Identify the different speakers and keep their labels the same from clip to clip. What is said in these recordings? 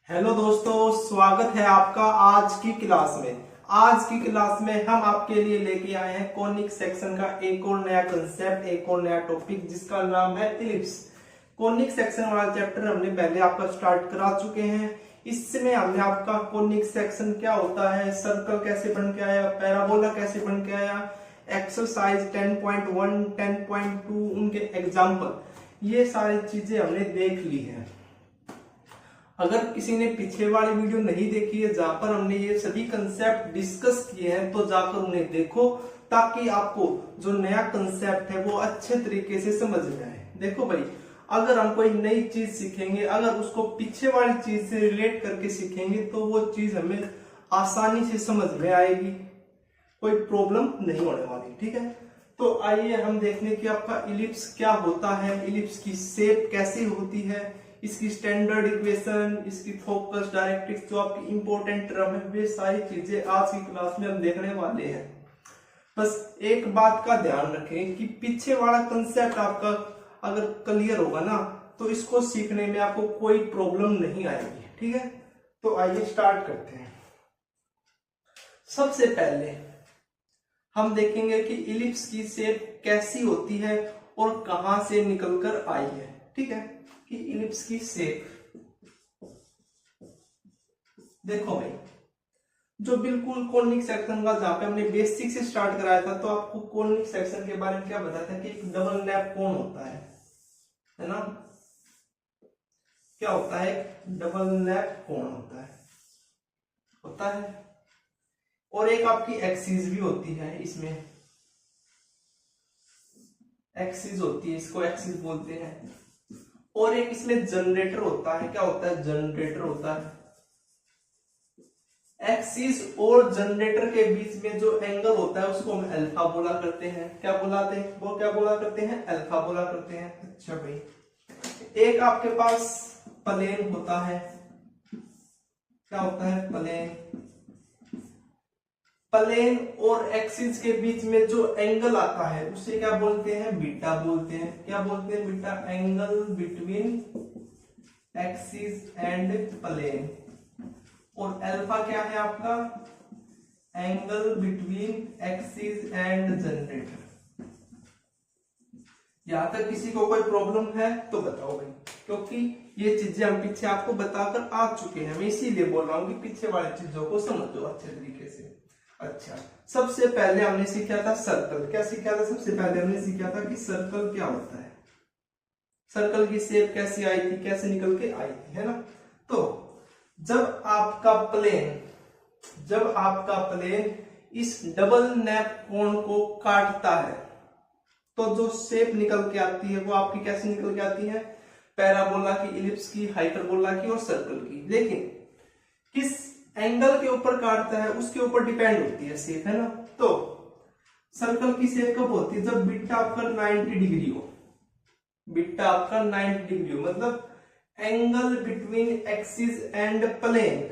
Speaker 1: Hello दोस्तों, स्वागत है आपका आज की क्लास में। आज की क्लास में हम आपके लिए लेके आए हैं कॉनिक सेक्शन का एक और नया कंसेप्ट, एक और नया टॉपिक जिसका नाम है इलिप्स। कॉनिक सेक्शन वाला चैप्टर हमने पहले आपका स्टार्ट करा चुके हैं। इसमें हमने आपका कॉनिक सेक्शन क्या होता है, सर्कल कैसे बन के आया, पैराबोला कैसे बन के आया, एक्सरसाइज 10.1, 10.2 उनके एग्जाम्पल, ये सारी चीजें हमने देख ली है। अगर किसी ने पीछे वाली वीडियो नहीं देखी है जहां पर हमने ये सभी कंसेप्ट डिस्कस किए हैं तो जाकर उन्हें देखो, ताकि आपको जो नया कंसेप्ट है वो अच्छे तरीके से समझ में आए। देखो भाई, अगर हम कोई नई चीज सीखेंगे, अगर उसको पीछे वाली चीज से रिलेट करके सीखेंगे तो वो चीज हमें आसानी से समझ में आएगी, कोई प्रॉब्लम नहीं होने वाली। ठीक है, तो आइए हम देखने की आपका इलिप्स क्या होता है, इलिप्स की शेप कैसी होती है, इसकी स्टैंडर्ड इक्वेशन, इसकी फोकस, डायरेक्ट्रिक्स, जो आपकी इंपॉर्टेंट टर्म है, वे सारी चीजें आज की क्लास में हम देखने वाले हैं। बस एक बात का ध्यान रखें कि पीछे वाला कंसेप्ट आपका अगर क्लियर होगा ना तो इसको सीखने में आपको कोई प्रॉब्लम नहीं आएगी। ठीक है, तो आइए स्टार्ट करते हैं। सबसे पहले हम देखेंगे कि इलिप्स की शेप कैसी होती है और कहां से निकलकर आई है। ठीक है, कि इलिप्स की शेप देखो भाई, जो बिल्कुल कॉनिक सेक्शन का जहां पे हमने बेसिक से स्टार्ट कराया था, तो आपको कॉनिक सेक्शन के बारे में क्या बताया था कि एक डबल नैप कोन होता है ना। क्या होता है? डबल नैप कोन होता है और एक आपकी एक्सिस भी होती है, इसमें एक्सिस होती है, इसको एक्सिस बोलते हैं। और एक इसमें जनरेटर होता है। क्या होता है? जनरेटर होता है। एक्सिस और जनरेटर के बीच में जो एंगल होता है उसको हम अल्फा बोला करते हैं। क्या बुलाते हैं? वो क्या बोला करते हैं? अल्फा बोला करते हैं। अच्छा भाई, एक आपके पास प्लेन होता है। क्या होता है? प्लेन और एक्सिस के बीच में जो एंगल आता है उसे क्या बोलते हैं? बीटा बोलते हैं। क्या बोलते हैं? Beta. Angle between axis and plane. और अल्फा क्या है आपका? Angle between axis and generator. यहां तक किसी को कोई प्रॉब्लम है तो बताओ भाई, क्योंकि ये चीजें हम पीछे आपको बताकर आ चुके हैं। मैं इसीलिए बोल रहा हूं कि पीछे वाली चीजों को समझो अच्छे तरीके से। अच्छा, सबसे पहले हमने सीखा था सर्कल। क्या सीखा था? सबसे पहले हमने सीखा था कि सर्कल क्या होता है, सर्कल की शेप कैसी आई थी, कैसे निकल के आई थी, है ना। तो जब आपका प्लेन इस डबल नैप कोन को काटता है तो जो शेप निकल के आती है वो आपकी कैसे निकल के आती है? पैराबोला की, इलिप्स की, हाइपरबोला की और सर्कल की। लेकिन किस एंगल के ऊपर काटता है उसके ऊपर डिपेंड होती है शेप, है ना। तो सर्कल की शेप कब होती है? जब बीटा आपका 90 डिग्री हो। बीटा आपका 90 डिग्री हो, मतलब angle between axis and plane,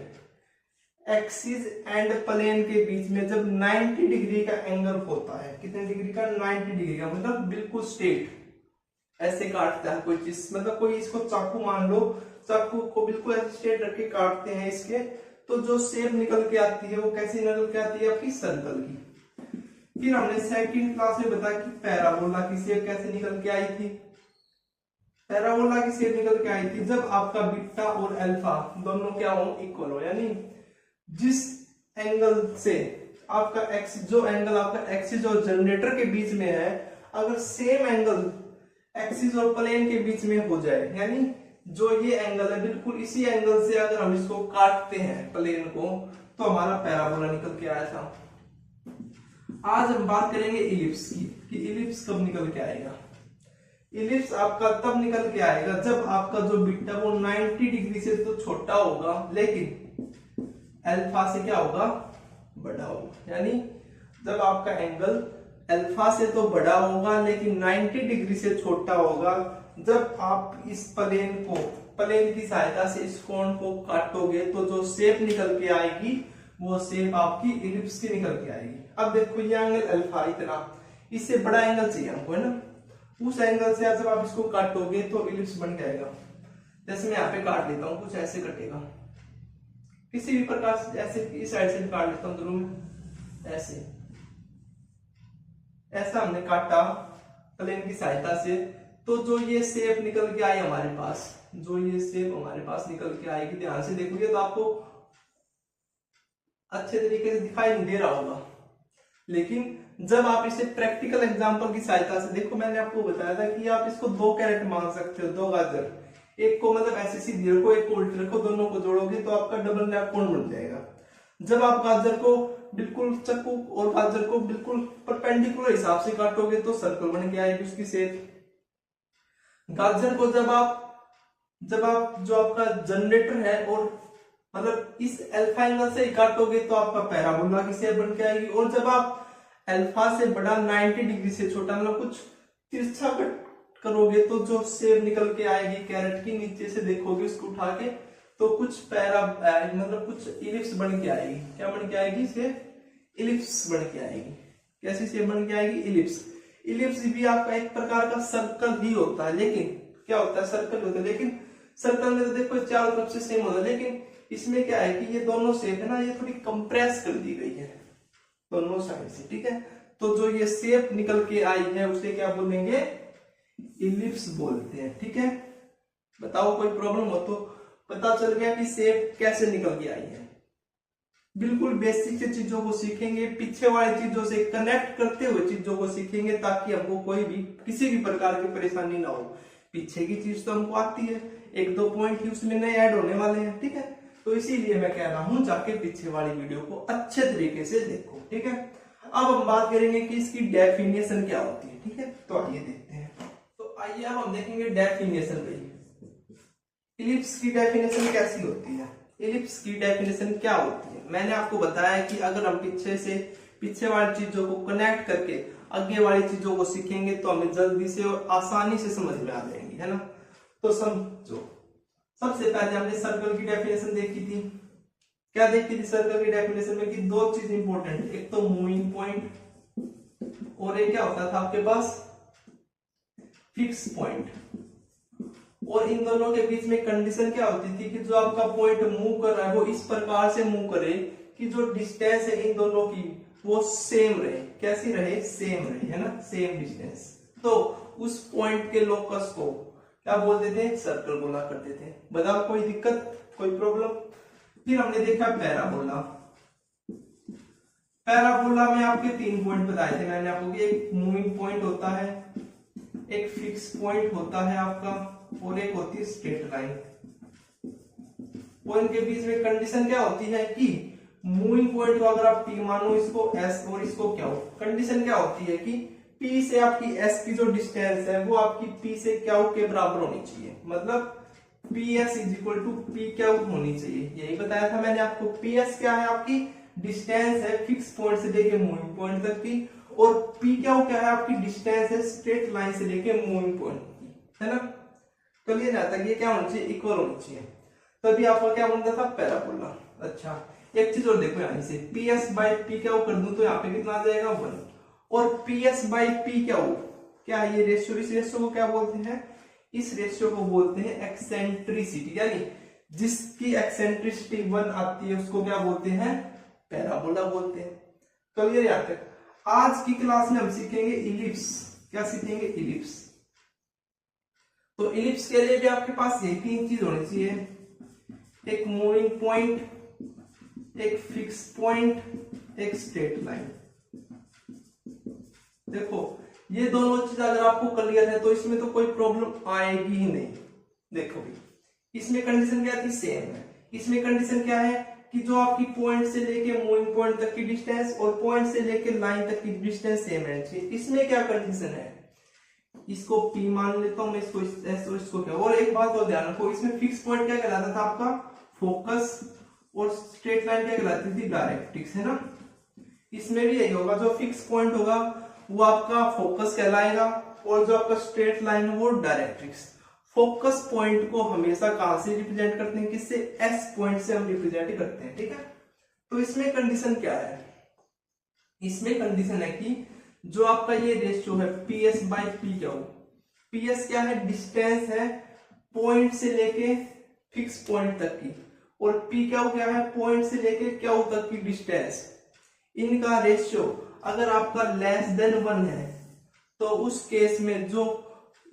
Speaker 1: axis and plane के बीच में जब 90 डिग्री का एंगल होता है। कितने डिग्री का? 90 डिग्री का, मतलब बिल्कुल स्ट्रेट ऐसे काटता है कोई चीज, मतलब कोई इसको चाकू मान लो, चाकू को बिल्कुल ऐसे स्ट्रेट रख के काटते हैं इसके, तो जो शेप निकल के आती है वो कैसी निकल के आती है? आपकी सर्कल की। फिर हमने सेकंड क्लास में बताया कि पैराबोला की शेप कैसे निकल के आई थी। पैराबोला की शेप निकल के आई थी जब आपका बीटा और अल्फा दोनों क्या हो? इक्वल हो, यानी जिस एंगल से आपका एक्सिस, जो एंगल आपका एक्सिस और जनरेटर के बीच में है, अगर सेम एंगल एक्सिस और प्लेन के बीच में हो जाए, यानी जो ये एंगल है बिल्कुल इसी एंगल से अगर हम इसको काटते हैं प्लेन को, तो हमारा पैराबोला निकल के आया था। आज हम बात करेंगे इलिप्स की, कि इलिप्स कब निकल के आएगा। इलिप्स आपका तब निकल के आएगा जब आपका जो बीटा वो 90 डिग्री से तो छोटा होगा, लेकिन अल्फा से क्या होगा? बड़ा होगा। यानी जब आपका एंगल अल्फा से तो बड़ा होगा लेकिन 90 डिग्री से छोटा होगा, जब आप इस प्लेन की सहायता से इस कोण को काटोगे तो जो शेप निकल के आएगी वो शेप आपकी इलिप्स की निकल के आएगी। अब देखो ये एंगल अल्फा इतना, इससे बड़ा एंगल चाहिए हमको, है ना। उस एंगल से जब आप इसको काटोगे तो इलिप्स बन जाएगा। जैसे मैं यहाँ पे काट लेता हूँ, कुछ ऐसे कटेगा, किसी भी प्रकार से, ऐसे इस साइड से काट लेता हूं दोनों में, ऐसे ऐसा हमने काटा प्लेन की सहायता से, तो जो ये शेप निकल के आई हमारे पास, जो ये शेप हमारे पास निकल के आएगी, ध्यान से देखोगे तो आपको अच्छे तरीके से दिखाई नहीं दे रहा होगा, लेकिन जब आप इसे प्रैक्टिकल एग्जांपल की सहायता से देखो, मैंने आपको बताया था कि आप इसको 2 कैरेट मान सकते हो, 2 गाजर, एक को मतलब ऐसे सीधी रखो, एक को उल्टी रखो, दोनों को जोड़ोगे तो आपका डबल नैप कोण बन जाएगा। जब आप गाजर को बिल्कुल चाकू और गाजर को बिल्कुल परपेंडिकुलर हिसाब से काटोगे तो सर्कल बन के आएगी उसकी शेप। गाजर को जब आप जो आपका जनरेटर है और मतलब इस अल्फा एंगल से काटोगे तो आपका पैराबोला की शेप बन के आएगी, और जब आप अल्फा से बड़ा 90 डिग्री से छोटा मतलब कुछ तिरछा कट करोगे तो जो शेप निकल के आएगी कैरेट की, नीचे से देखोगे उसको उठा के तो कुछ मतलब कुछ इलिप्स बन के आएगी। क्या बन के आएगी? शेप इलिप्स बन के आएगी। कैसी शेप बन के आएगी? इलिप्स। इलिप्स भी आपका एक प्रकार का सर्कल ही होता है, लेकिन क्या होता है? सर्कल होता है, लेकिन सर्कल में तो देखो चारों तरफ से सेम होता है, लेकिन इसमें क्या है कि ये दोनों शेप है ना, ये थोड़ी कंप्रेस कर दी गई है दोनों साइड से, ठीक है। तो जो ये शेप निकल के आई है उसे क्या बोलेंगे? इलिप्स बोलते हैं, ठीक है। बताओ कोई प्रॉब्लम हो तो पता चल गया कि शेप कैसे निकल के आई है। बिल्कुल बेसिक से चीजों को सीखेंगे, पीछे वाली चीजों से कनेक्ट करते हुए चीजों को सीखेंगे, ताकि हमको कोई भी किसी भी प्रकार की परेशानी ना हो। पीछे की चीज तो हमको आती है, 1-2 पॉइंट ही उसमें नए ऐड होने वाले हैं, ठीक है। तो इसीलिए मैं कह रहा हूं जाके पीछे वाली वीडियो को अच्छे तरीके से देखो, ठीक है। अब हम बात करेंगे कि इसकी डेफिनेशन क्या होती है, ठीक है। तो आइए देखते हैं। तो आइए अब हम देखेंगे डेफिनेशन भाई, इलिप्स की डेफिनेशन कैसी होती है, इलिप्स की डेफिनेशन क्या होती है। मैंने आपको बताया कि अगर हम पीछे वाली चीजों को कनेक्ट करके आगे वाली चीजों को सीखेंगे तो हमें जल्दी से और आसानी से समझ में आ जाएंगी, है ना। तो समझो, सबसे पहले हमने सर्कल की डेफिनेशन देखी थी। क्या देखी थी सर्कल की डेफिनेशन में? कि 2 चीज इंपॉर्टेंट, एक तो मूविंग पॉइंट और एक क्या होता था आपके पास? Fix point. और इन दोनों के बीच में कंडीशन क्या होती थी कि जो आपका पॉइंट मूव कर रहा है वो इस प्रकार से मूव करे कि जो डिस्टेंस है इन दोनों की वो सेम रहे। कैसी रहे? सेम रहे, है ना, सेम डिस्टेंस। तो उस पॉइंट के लोकस को क्या बोलते थे? सर्कल बोला करते थे। बताओ कोई दिक्कत, कोई प्रॉब्लम? फिर हमने देखा पैराबोला। पैराबोला में आपके 3 पॉइंट बताए थे मैंने आपको कि एक मूविंग पॉइंट होता है, एक फिक्स पॉइंट होता है आपका, और एक होती है स्ट्रेट लाइन। पॉइंट के बीच में कंडीशन क्या होती है कि मूविंग पॉइंट को अगर आप P मानो, इसको S और इसको क्या हो, कंडीशन क्या होती है कि P से आपकी S की जो डिस्टेंस है वो आपकी P से क्या के बराबर होनी चाहिए। मतलब PS = P क्या होनी चाहिए, यही बताया था मैंने आपको। PS क्या है? आपकी डिस्टेंस है फिक्स पॉइंट से लेके मूविंग पॉइंट तक की, और P क्या है? आपकी डिस्टेंस है स्ट्रेट लाइन से लेके मूविंग पॉइंट की, है ना। तो ये जाता है, ये क्या होना चाहिए? इक्वल होनी चाहिए, तभी आपका क्या बनता था? पैराबोला। अच्छा, एक चीज और देखो, यहां से PS/P क्या कर दूं तो यहाँ पे कितना आ जाएगा? 1। और PS/P क्या है ये रेशियो? इस रेशियो को क्या बोलते हैं? इस रेशियो को बोलते हैं एक्सेंट्रिसिटी, यानी जिसकी एक्सेंट्रिसिटी 1 आती है उसको क्या बोलते हैं? पैराबोला बोलते हैं। क्लियर यहाँ तक? आज की क्लास में हम सीखेंगे इलिप्स। क्या सीखेंगे? इलिप्स। तो इलिप्स के लिए भी आपके पास ये 3 चीज होनी चाहिए, एक मूविंग पॉइंट, एक फिक्स पॉइंट, एक स्ट्रेट लाइन। देखो ये दोनों चीज अगर आपको क्लियर है तो इसमें तो कोई प्रॉब्लम आएगी ही नहीं। देखो भी इसमें कंडीशन क्या थी? सेम है। इसमें कंडीशन क्या है कि जो आपकी पॉइंट से लेके मूविंग पॉइंट तक की डिस्टेंस और पॉइंट से लेके लाइन तक की डिस्टेंस सेम रहनी चाहिए। इसमें क्या कंडीशन है? इसको P मान लेता हूं मैं, इसको S और इसको क्या। और एक बात और ध्यान रखो, इसमें फिक्स पॉइंट क्या कहलाता था? आपका फोकस, और स्ट्रेट लाइन क्या कहलाती थी? डायरेक्ट्रिक्स, है ना। इसमें भी यही होगा, जो फिक्स पॉइंट होगा वो आपका फोकस कहलाएगा, और जो आपका स्ट्रेट लाइन है वो डायरेक्ट्रिक्स। फोकस पॉइंट को हमेशा कहां से रिप्रेजेंट करते हैं? किससे? S पॉइंट से हम रिप्रेजेंट करते हैं, ठीक है। तो इसमें कंडीशन क्या है? इसमें कंडीशन है कि जो आपका ये रेशियो है PS/P क्या हो? PS क्या है? डिस्टेंस है पॉइंट से लेके फिक्स पॉइंट तक की, और पी क्यू क्या है, पॉइंट से लेके क्यू तक की डिस्टेंस, इनका रेशियो अगर आपका लेस देन 1 है तो उस केस में जो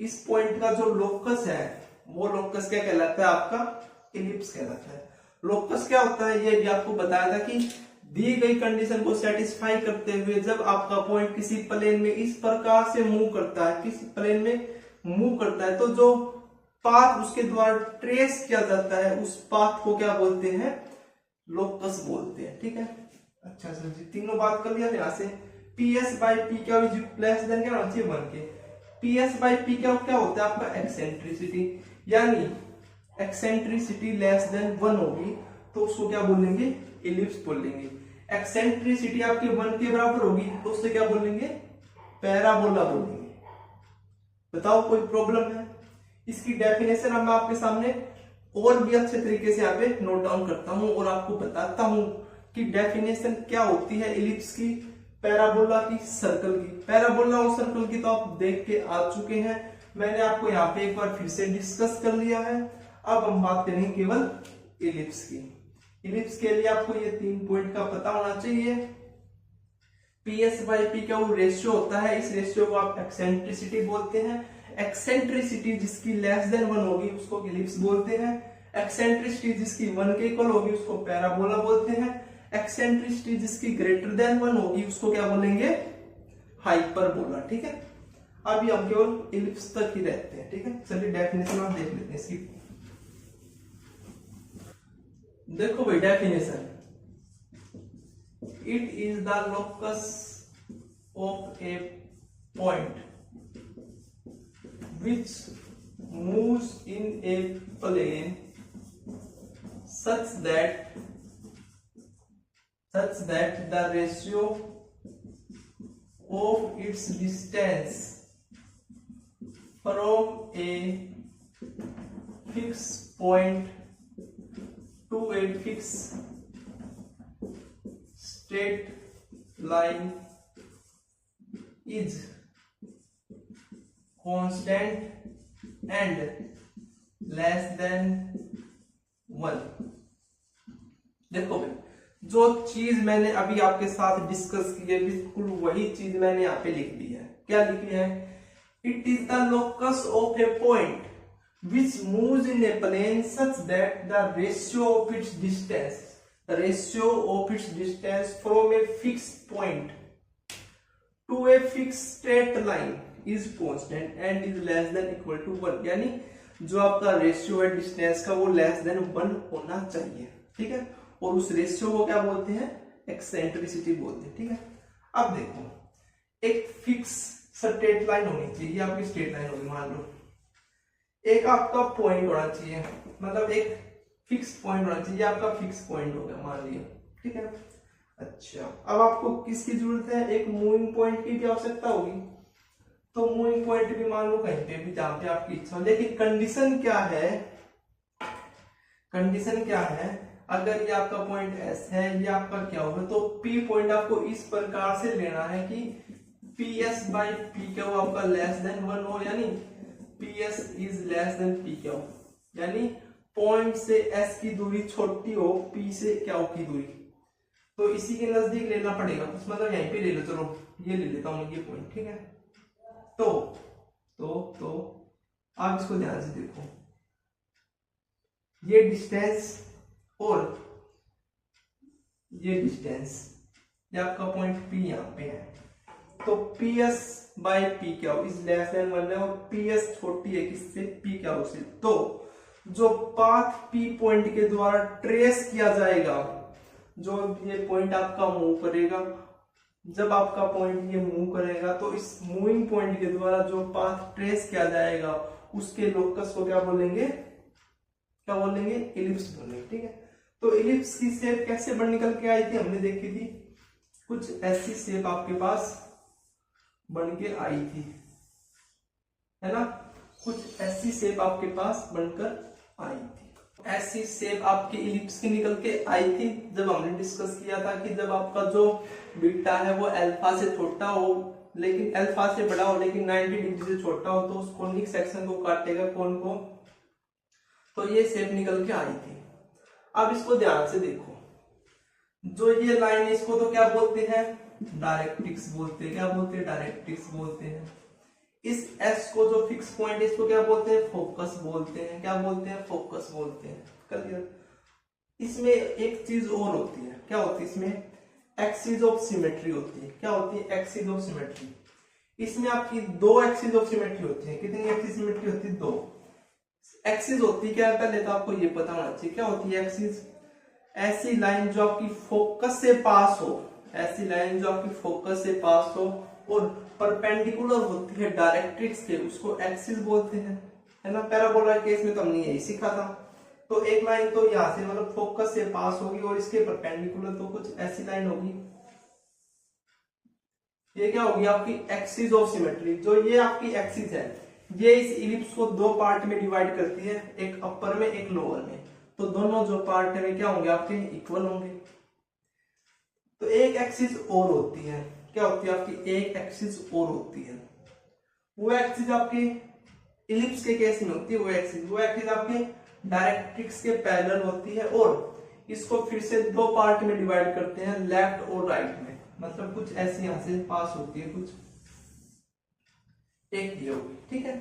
Speaker 1: इस पॉइंट का जो लोकस है वो लोकस क्या कहलाता है, आपका इलिप्स कहलाता है। लोकस क्या होता है ये भी आपको बताया था कि दी गई कंडीशन को सेटिस्फाई करते हुए जब आपका पॉइंट किसी प्लेन में इस प्रकार से मूव करता है, किसी प्लेन में मूव करता है, तो जो पाथ उसके द्वारा ट्रेस किया जाता है उस पाथ को क्या बोलते हैं, लोकस बोलते हैं। ठीक है, अच्छा सर जी, तीनों बात कर लिया यहाँ से। P S by P Q is less than क्या होना चाहिए, 1 के। P S by P Q क्या होता है, आपका एक्सेंट्रिसिटी, यानी एक्सेंट्रिसिटी लेस देन 1 होगी तो उसको क्या बोलेंगे, इलिप्स बोलेंगे। एक्सेंट्रिसिटी आपकी 1 के बराबर होगी तो उससे क्या बोलेंगे, पैराबोला बोलेंगे। बताओ कोई प्रॉब्लम है? इसकी डेफिनेशन अब मैं आपके सामने और भी अच्छे तरीके से यहाँ पे नोट डाउन करता हूं और आपको बताता हूं कि डेफिनेशन क्या होती है इलिप्स की, पैराबोला की, सर्कल की। पैराबोला और सर्कल की तो आप देख के आ चुके हैं, मैंने आपको यहाँ पे एक बार फिर से डिस्कस कर लिया है। अब हम बात करेंगे केवल इलिप्स की। इलिप्स के लिए आपको ये 3 पॉइंट का पता होना चाहिए। P S by P Q ratio होता है, इस रेशियो को आप एक्सेंट्रिसिटी बोलते हैं। एक्सेंट्रिसिटी जिसकी लेस देन 1 होगी उसको इलिप्स बोलते हैं। एक्सेंट्रिसिटी जिसकी 1 के इक्वल होगी उसको पैराबोला बोलते हैं। एक्सेंट्रिसिटी जिसकी ग्रेटर देन 1 होगी उसको क्या बोलेंगे, हाइपरबोला। ठीक है, अभी हम केवल इलिप्स तक ही रहते हैं। ठीक है, चलिए डेफिनेशन आप देख लेते हैं इसकी। देखो भाई definition, it is the locus of A point which moves in a plane such that the ratio of its distance from a fixed point to a fixed straight line is constant and less than 1। देखो भाई, जो चीज मैंने अभी आपके साथ discuss की है बिल्कुल वही चीज मैंने यहाँ पे लिख दी है। क्या लिख लिया है, it is the locus of A point which moves in a plane such that the ratio of its distance from a fixed point to a fixed straight line is constant and is less than equal to 1। यानी जो आपका ratio है distance का वो less than 1 होना चाहिए। ठीक है, और उस रेशियो को क्या बोलते हैं, एक्सेंट्रिसिटी बोलते हैं। ठीक है, अब देखो एक फिक्स स्ट्रेट लाइन होनी चाहिए, ये आपकी स्ट्रेट लाइन होगी, मान लो एक आपका पॉइंट होना चाहिए, मतलब एक फिक्स पॉइंट होना चाहिए, आपका फिक्स पॉइंट हो गया मान लिया। ठीक है, अच्छा अब आपको किसकी जरूरत है, एक मूविंग पॉइंट की भी आवश्यकता होगी, तो मूविंग पॉइंट भी मान लो कहीं पे भी जहां पे आपकी इच्छा हो। लेकिन कंडीशन क्या है, कंडीशन क्या है, अगर ये आपका पॉइंट एस है, ये आपका क्या होगा, तो पी पॉइंट आपको इस प्रकार से लेना है कि P S by P Q आपका लेस देन 1 हो, यानी P S is less than P Q, यानी पॉइंट से एस की दूरी छोटी हो पी से क्यू की दूरी, तो इसी के नजदीक लेना पड़ेगा। मतलब यहीं पे ले लो, चलो ये ले लेता हूं ये पॉइंट। ठीक है, तो आप इसको ध्यान से देखो, ये डिस्टेंस और ये डिस्टेंस, ये आपका पॉइंट पी यहाँ पे है, तो P S by P Q is less than 1 है और पी एस छोटी है किससे, पी क्यू से। तो जो पाथ पी पॉइंट के द्वारा ट्रेस किया जाएगा, जो ये पॉइंट आपका मूव करेगा, जब आपका पॉइंट ये मूव करेगा तो इस मूविंग पॉइंट के द्वारा जो पाथ ट्रेस किया जाएगा उसके लोकस को क्या बोलेंगे, क्या बोलेंगे, इलिप्स बोलेंगे। ठीक है, तो इलिप्स की शेप कैसे बन निकल के आई थी, हमने देखी थी, कुछ ऐसी शेप आपके पास बन के आई थी, है ना, कुछ ऐसी शेप आपके पास बनकर आई थी। ऐसी शेप आपकी इलिप्स की निकल के आई थी जब हमने डिस्कस किया था कि जब आपका जो बीटा है वो अल्फा से छोटा हो लेकिन अल्फा से बड़ा हो लेकिन 90 डिग्री से छोटा हो, तो उस कोनिक सेक्शन को काटेगा कौन को, तो ये शेप निकल के आई थी। अब इसको ध्यान से देखो, जो ये लाइन है इसको तो क्या बोलते हैं, डायरेक्ट्रिक्स बोलते हैं। क्या बोलते हैं, डायरेक्ट्रिक्स बोलते हैं। इस एस को जो फिक्स पॉइंट है इसको क्या बोलते हैं, फोकस बोलते हैं। क्या बोलते हैं, फोकस बोलते हैं। क्लियर। इसमें एक चीज और होती है, क्या होती है इसमें, एक्सिस ऑफ सिमेट्री होती है। क्या होती है, एक्सिस ऑफ सिमेट्री। इसमें आपकी दो एक्सिस ऑफ सिमेट्री होती है। कितनी एक्सिस सिमेट्री होती है, दो एक्सिस होती है। क्या, पहले तो आपको ये पता होना चाहिए क्या होती है एक्सिस। ऐसी लाइन जो आपकी फोकस से पास हो, ऐसी लाइन जो आपकी फोकस से पास हो और परपेंडिकुलर होती है डायरेक्ट्रिक्स के, उसको एक्सिस बोलते हैं, है ना। पैराबोला केस में तो हमने यही सीखा था। तो एक लाइन तो यहां से मतलब फोकस से पास होगी और इसके परपेंडिकुलर तो कुछ ऐसी लाइन होगी। ये क्या होगी, आपकी एक्सिस ऑफ सिमेट्री। जो ये आपकी एक्सिस है, ये इस इलिप्स को दो पार्ट में डिवाइड करती है, एक अपर में एक लोअर में। तो दोनों जो पार्ट है क्या होंगे, आपके इक्वल होंगे। तो एक एक्सिस और होती है, क्या होती है आपकी, एक एक्सिस और होती है। वो एक्सिस आपके इलिप्स के केस में होती है। वो एक्सिस आपके डायरेक्ट्रिक्स के पैरेलल होती है और इसको फिर से दो पार्ट में डिवाइड करते हैं, लेफ्ट और राइट में। मतलब कुछ ऐसी यहां से पास होती है, कुछ एक ये होगी, ठीक है।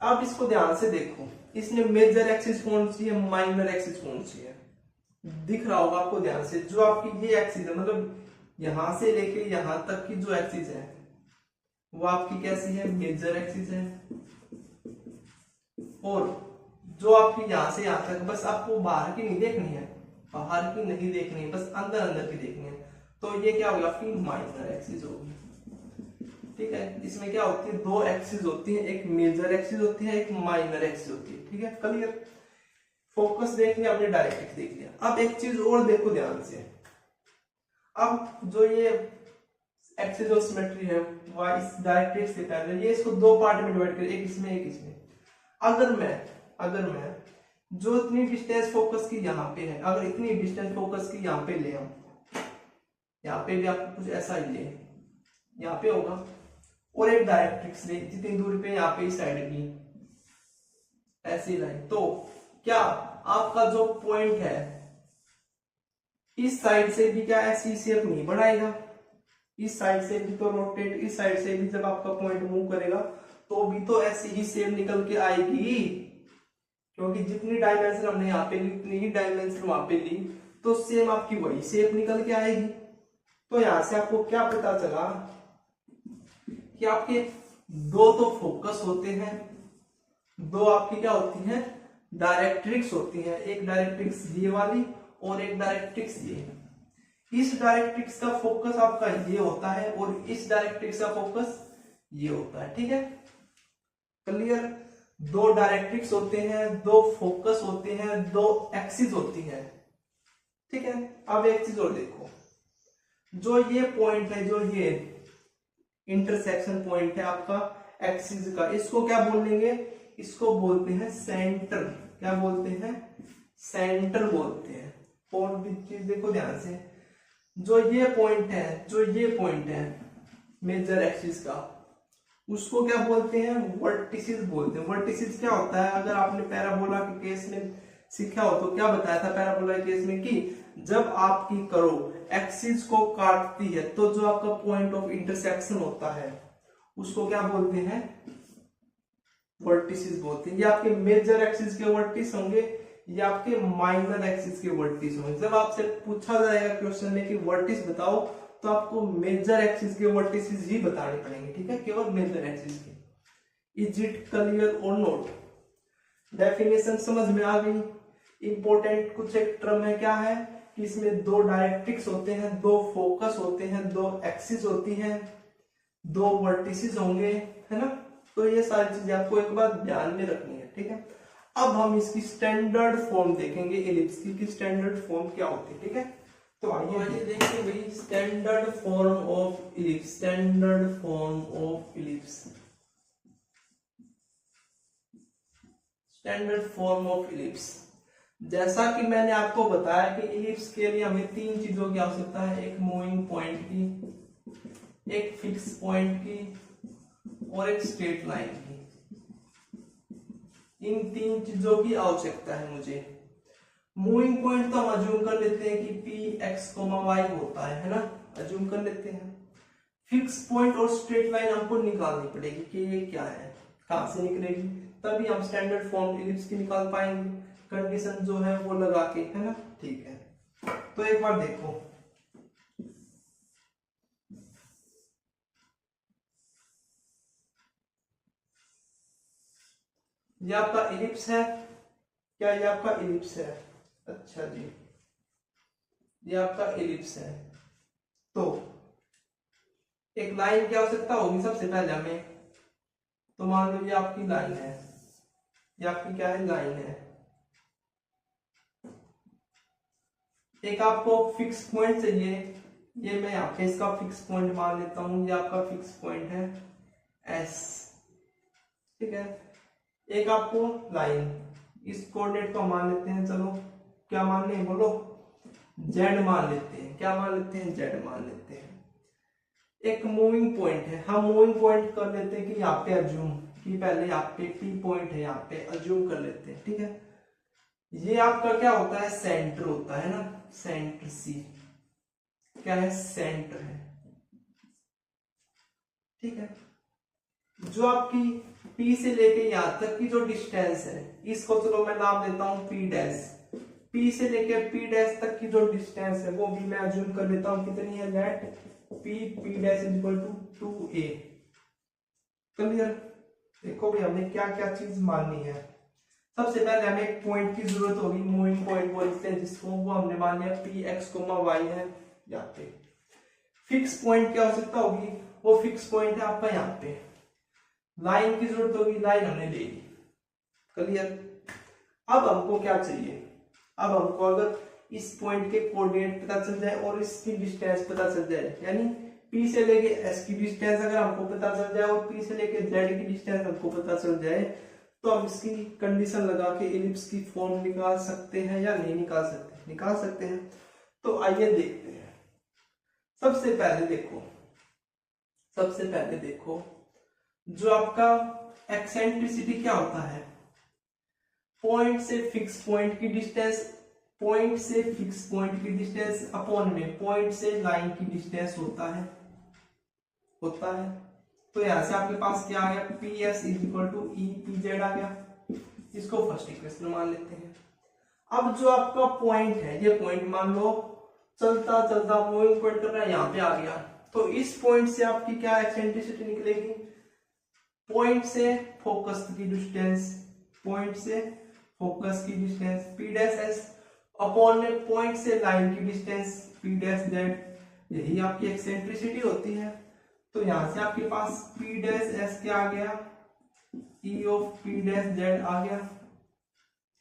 Speaker 1: अब इसको ध्यान से देखो, इसमें मेजर एक्सिस कौन सी है, माइनर एक्सिस कौन सी है, दिख रहा होगा आपको ध्यान से। जो आपकी ये एक्सिस है, मतलब यहां से लेके यहां तक की जो एक्सिस है वो आपकी कैसी है, मेजर एक्सिस है। और जो आपकी यहां से यहां तक, बस आपको बाहर की नहीं देखनी है, बाहर की नहीं देखनी है, बस अंदर अंदर की देखनी है। तो ये क्या होगा, आपकी माइनर एक्सिस होगी, ठीक है। इसमें क्या होती है, दो एक्सिस होती है, एक मेजर एक्सिस होती है, एक माइनर एक्सिस होती है, ठीक है। क्लियर। फोकस देख लिया आपने, डायरेक्ट्रिक्स देख लिया। अब एक चीज और देखो ध्यान से। अब जो ये एक्सिस ऑफ सिमेट्री है वह इस डायरेक्ट्रिक्स के पैरेलल, ये इसको दो पार्ट में डिवाइड कर, एक इसमें एक इसमें। अगर मैं जो इतनी डिस्टेंस फोकस की यहाँ पे है, अगर इतनी डिस्टेंस फोकस की यहाँ पे ले, हम यहाँ पे भी आपको कुछ ऐसा ही ले, यहाँ पे होगा, और एक डायरेक्ट्रिक्स ले जितनी दूरी पे यहाँ पे इस साइड की ऐसी लाइन, तो क्या आपका जो पॉइंट है इस साइड से भी क्या ऐसी शेप नहीं बनाएगा, इस साइड से भी तो रोटेट, इस साइड से भी जब आपका पॉइंट मूव करेगा तो भी तो ऐसी ही शेप निकल के आएगी। क्योंकि जितनी डायमेंशन हमने यहाँ पे ली उतनी ही डायमेंशन वहां पे ली, तो सेम आपकी वही शेप निकल के आएगी। तो यहां से आपको क्या पता चला कि आपके दो तो फोकस होते हैं, दो आपकी क्या होती हैं, डायरेक्ट्रिक्स होती हैं। एक डायरेक्ट्रिक्स ये वाली और एक डायरेक्ट्रिक्स ये। इस डायरेक्ट्रिक्स का फोकस आपका ये होता है और इस डायरेक्ट्रिक्स का फोकस ये होता है, ठीक है। क्लियर। दो डायरेक्ट्रिक्स होते हैं, दो फोकस होते हैं, दो एक्सिस होती है, ठीक है। अब एक चीज और देखो, जो ये पॉइंट है, जो ये इंटरसेक्शन पॉइंट है आपका एक्सिस का, इसको क्या बोलेंगे, इसको बोलते हैं सेंटर। क्या बोलते हैं, सेंटर बोलते हैं। और चीज देखो ध्यान से, जो ये पॉइंट है मेजर एक्सिस का, उसको क्या बोलते हैं, वर्टिसिस बोलते हैं। वर्टिसिस क्या होता है, अगर आपने पैराबोला के केस में सीखा हो तो क्या बताया था पैराबोला के केस में, कि जब आपकी करो एक्सिस को काटती है तो जो आपका पॉइंट ऑफ इंटरसेक्शन होता है उसको क्या बोलते हैं, वर्टिसिस बोलते हैं। ये आपके मेजर एक्सिस के वर्टिस होंगे, ये आपके माइनर एक्सिस के वर्टिस होंगे। जब आपसे पूछा जाएगा क्वेश्चन में कि वर्टिस बताओ, तो आपको मेजर एक्सिस के वर्टिसेस ही बताने पड़ेंगे, ठीक है, केवल मेजर एक्सिस के। इज इट क्लियर और नोट। डेफिनेशन समझ में आ गई। इंपॉर्टेंट कुछ एक टर्म है, क्या है कि इसमें दो डायरेक्ट्रिक्स होते हैं, दो फोकस होते हैं, दो एक्सिस होती हैं, दो वर्टिसेस होंगे, है ना। तो ये सारी चीजें आपको एक बार ध्यान में रखनी है, ठीक है। अब हम इसकी स्टैंडर्ड फॉर्म देखेंगे इलिप्स की, कि स्टैंडर्ड फॉर्म क्या होती है, ठीक है। तो आइए देखिए भाई, standard form of ellipse. Standard form of ellipse, standard form of ellipse. जैसा कि मैंने आपको बताया कि इलिप्स के लिए हमें तीन चीजों की आवश्यकता है, एक मूविंग पॉइंट की, एक फिक्स पॉइंट की और एक स्ट्रेट लाइन की। इन तीन चीजों की आवश्यकता है मुझे। मूविंग पॉइंट तो हम अज्यूम कर लेते हैं कि पी एक्स कोमा वाई होता है ना, अज्यूम कर लेते हैं। फिक्स पॉइंट और स्ट्रेट लाइन हमको निकालनी पड़ेगी कि ये क्या है, कहां से निकलेगी, तभी हम स्टैंडर्ड फॉर्म इलिप्स की निकाल पाएंगे, कंडीशन जो है वो लगा के, है ना। ठीक है, तो एक बार देखो, ये आपका इलिप्स है, क्या ये आपका इलिप्स है? अच्छा जी, ये आपका इलिप्स है। तो एक लाइन की आवश्यकता होगी सबसे पहले हमें, तो मान लो ये आपकी लाइन है, ये आपकी क्या है, लाइन है। एक आपको फिक्स पॉइंट चाहिए, ये मैं यहाँ पे इसका फिक्स पॉइंट मान लेता हूं, ये आपका फिक्स पॉइंट है एस, ठीक है। एक आपको लाइन, इस कोऑर्डिनेट को मान लेते हैं, चलो क्या मान लें, बोलो, जेड मान लेते हैं, क्या मान लेते हैं, जेड मान लेते हैं। एक मूविंग पॉइंट है, हम मूविंग पॉइंट कर लेते हैं कि यहाँ पे अज्यूम, कि पहले यहाँ पे पी पॉइंट है, यहाँ पे अज्यूम कर लेते हैं, ठीक है। ये आपका क्या होता है, सेंटर होता है ना, सेंटर सी क्या है, सेंटर है, ठीक है। जो आपकी P से लेके यहां तक की जो डिस्टेंस है, इसको चलो मैं नाम देता हूं P डैश। P से लेके P डैश तक की जो डिस्टेंस है वो भी मैं अज्यूम कर लेता हूं कितनी है, let P dash is equal to 2a। Clear? देखो भाई हमने क्या क्या चीज माननी है। सबसे पहले हमें एक पॉइंट की जरूरत होगी, मूविंग पॉइंट बोलते हैं जिसको, वो हमने मान लिया पी एक्स कोमा वाई है यहाँ पे। फिक्स पॉइंट की आवश्यकता होगी, वो फिक्स पॉइंट है आपका यहाँ पे। लाइन की जरूरत होगी, लाइन हमने ले ली। क्लियर? अब हमको क्या चाहिए, अब हमको अगर इस पॉइंट के कोऑर्डिनेट पता चल जाए और इसकी डिस्टेंस पता चल जाए, यानी P से लेके S की डिस्टेंस अगर हमको पता चल जाए और P से लेके Z की डिस्टेंस हमको पता चल जाए, तो हम इसकी कंडीशन लगा के इलिप्स की फॉर्म निकाल सकते हैं या नहीं निकाल सकते, निकाल सकते हैं। तो आइए देखते हैं। सबसे पहले देखो जो आपका एक्सेंट्रिसिटी क्या होता है, पॉइंट से फिक्स पॉइंट की डिस्टेंस, पॉइंट से फिक्स पॉइंट की डिस्टेंस अपॉन में पॉइंट से लाइन की डिस्टेंस होता है। तो यहां से आपके पास क्या आ गया, P S is equal to E P Z आ गया। इसको फर्स्ट इक्वेशन मान लेते हैं। अब जो आपका पॉइंट है, ये पॉइंट मान लो चलता चलता मूविंग पॉइंट कर रहा है, यहाँ पे आ गया, तो इस पॉइंट से आपकी क्या एक्सेंट्रिसिटी निकलेगी, पॉइंट से फोकस की डिस्टेंस, पॉइंट से फोकस की distance P dash S upon में पॉइंट से लाइन की डिस्टेंस पी डैश जेड, यही आपकी एक्सेंट्रिसिटी होती है। तो यहां से आपके पास पी डैश एस क्या आ गया, E of P dash Z आ गया।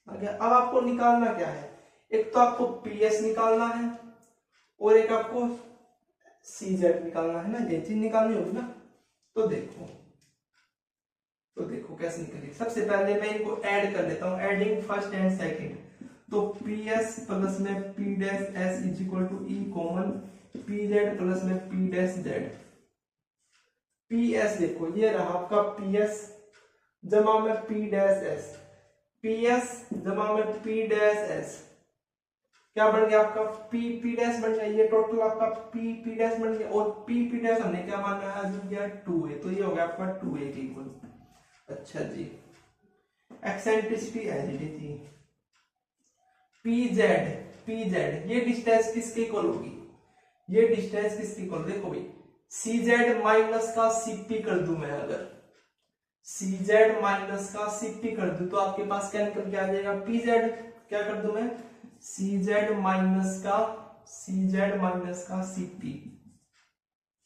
Speaker 1: अब आपको निकालना क्या है, एक तो आपको पी एस निकालना है और एक आपको सी जेड निकालना है ना, ये चीज निकालनी होगी ना। तो देखो कैसे निकलेगी। सबसे पहले मैं इनको ऐड कर लेता हूं, एडिंग फर्स्ट एंड सेकंड। तो पी एस प्लस में P dash S is equal to E common P Z plus में P dash Z. P S देखो ये रहा आपका पी एस जमा में P dash S, P S जमा में पी डैश एस क्या बन गया आपका, पी डैश बन गया, ये टोटल आपका पी डैश बन गया। और पी डैश हमने क्या माना है, अज्यूम किया 2a, तो ये हो गया आपका 2a के इक्वल। अच्छा जी, एक्सेंट्रिसिटी एज इट थी। पी जेड ये डिस्टेंस किसके इक्वल होगी, ये डिस्टेंस किसके इक्वल, देखो भाई सी जेड माइनस का सीपी कर दूं मैं, अगर सी जेड माइनस का सीपी कर दूं तो आपके पास क्या निकल के आ जाएगा, पी जेड क्या कर दूं मैं, सी जेड माइनस का सीपी,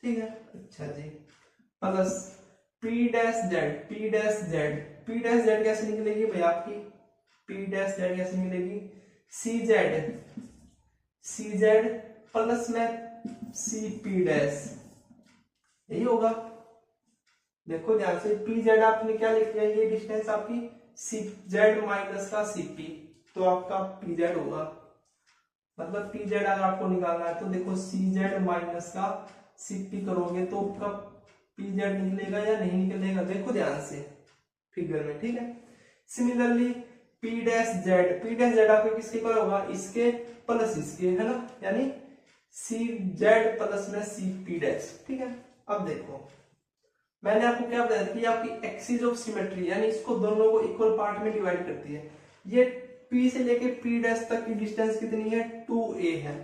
Speaker 1: ठीक है। अच्छा जी, प्लस पी डैश जेड कैसे निकलेगी भाई आपकी, पी डैश जेड कैसे निकलेगी, सी जेड प्लस में सी पी डैश, यही होगा। देखो ध्यान से, पी जेड आपने क्या लिख लिया, ये डिस्टेंस आपकी सी जेड माइनस का सीपी, तो आपका पी जेड होगा। मतलब पी जेड अगर आपको निकालना है तो देखो सी जेड माइनस का सीपी करोगे तो आपका पी जेड निकलेगा या नहीं निकलेगा, देखो ध्यान से फिगर में, ठीक है। सिमिलरली पी डैश जेड आपके किसके इक्वल होगा, इसके प्लस इसके, है ना, यानी सी जेड प्लस में सी पी डैश। ठीक है, अब देखो मैंने आपको क्या बताया कि आपकी एक्सिस ऑफ सिमेट्री यानी इसको दोनों को इक्वल पार्ट में डिवाइड करती है। ये P से लेके P डैश तक की डिस्टेंस कितनी है, 2a है।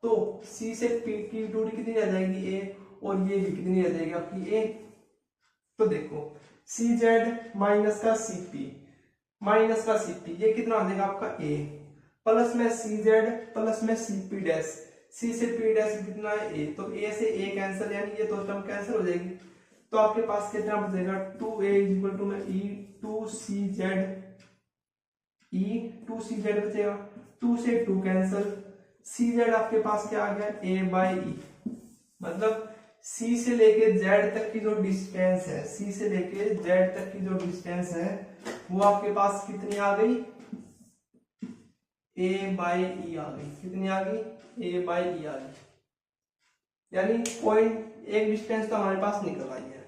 Speaker 1: तो C से P की दूरी कितनी रह जाएगी, a, और ये भी कितनी रह जाएगी आपकी a। तो देखो सी जेड माइनस का सी पी ये कितना आ जाएगा आपका a, प्लस में सी जेड प्लस में सी पी डैश, सी से पी डैश कितना है a, तो a से a कैंसिल, यानी ये दो टर्म कैंसिल हो जाएगी। तो आपके पास कितना बचेगा, 2a इक्वल टू में e 2cz बचेगा, 2 से 2 कैंसिल, cz आपके पास क्या आ गया, a बाई ई। मतलब c से लेके z तक की जो डिस्टेंस है, c से लेके z तक की जो डिस्टेंस है वो आपके पास कितनी आ गई, a बाई ई आ गई। कितनी आ गई, a बाई ई आ गई, यानी पॉइंट एक डिस्टेंस तो हमारे पास निकल आई है।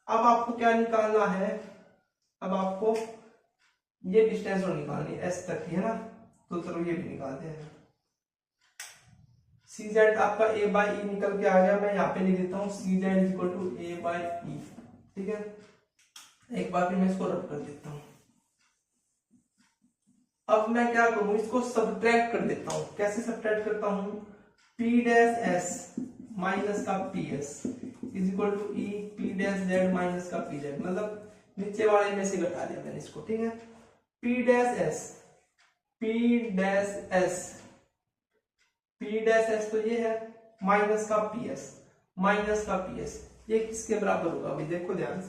Speaker 1: अब आपको क्या निकालना है, अब आपको ये डिस्टेंस और निकालनी है, s तक की, है ना, तो चलो ये भी निकालते हैं। सी जेड आपका a बाई ई निकल के आ गया, मैं यहाँ पे लिख देता हूँ C Z is equal to a by E. ठीक है, एक बार फिर मैं इसको रब कर देता हूँ। अब मैं क्या करूँ, इसको सब्ट्रैक्ट कर देता हूँ। कैसे सब्ट्रैक्ट करता हूँ, p डैश s माइनस का ps is equal to E P dash Z minus का पी जेड, मतलब नीचे वाले में से घटा दिया मैंने इसको। ठीक है, p डैश s तो ये है माइनस का ps, ये किसके बराबर होगा, अभी देखो ध्यान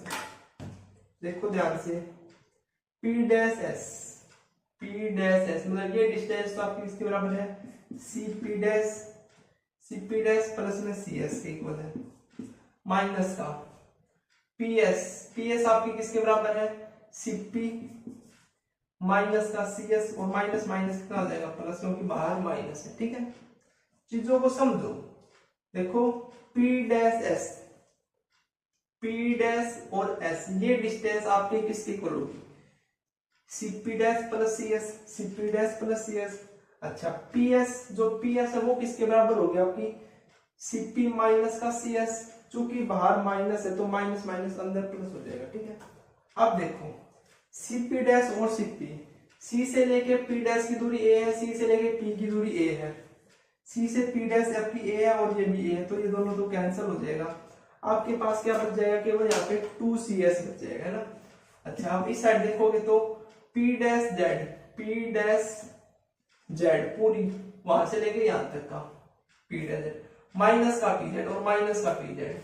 Speaker 1: से, p डैश s मतलब ये डिस्टेंस तो आपकी किसके बराबर है, cp डैश प्लस में cs के इक्वल है, माइनस का ps आपकी किसके बराबर है, cp माइनस का cs, और माइनस माइनस कितना आ जाएगा प्लस, क्योंकि बाहर माइनस है। ठीक है, चीजों को समझो। देखो p डैश और s ये डिस्टेंस आपके किसके इक्वल होगी, cp डैश प्लस cs। अच्छा ps जो ps है वो किसके बराबर हो गया आपकी, cp माइनस का cs, चूंकि बाहर माइनस है तो माइनस माइनस अंदर प्लस हो जाएगा। ठीक है, अब देखो cp डैश और cp, c से लेके p डैश की दूरी a है, c से लेके p की दूरी a है, c से p डैश आपकी a है और ये भी a है, तो ये दोनों तो कैंसिल हो जाएगा। आपके पास क्या बच जाएगा, केवल यहाँ पे 2cs बच जाएगा, है ना। अच्छा आप इस साइड देखोगे तो p डैश z पूरी वहां से लेके यहाँ तक का p डैश z माइनस का pz और माइनस का pz,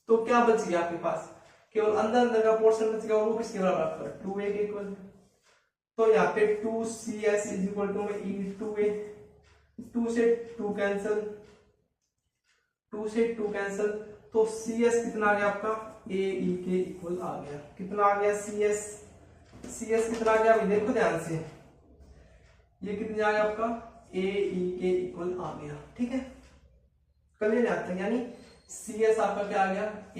Speaker 1: तो क्या बच गया आपके पास, केवल अंदर का पोर्शन बच गया, और वो किसके बराबर है, 2a के इक्वल। तो यहाँ पे 2cs इज इक्वल टू में e 2a, 2 से 2 कैंसिल, तो cs कितना आ गया आपका, a e के इक्वल आ गया। कितना आ गया cs कितना आ गया, अभी देखो ध्यान से, ये कितना आ गया आपका a e के इक्वल आ गया। ठीक है, क्लियर यहाँ तक, यानी cs आपका क्या आ गया, a e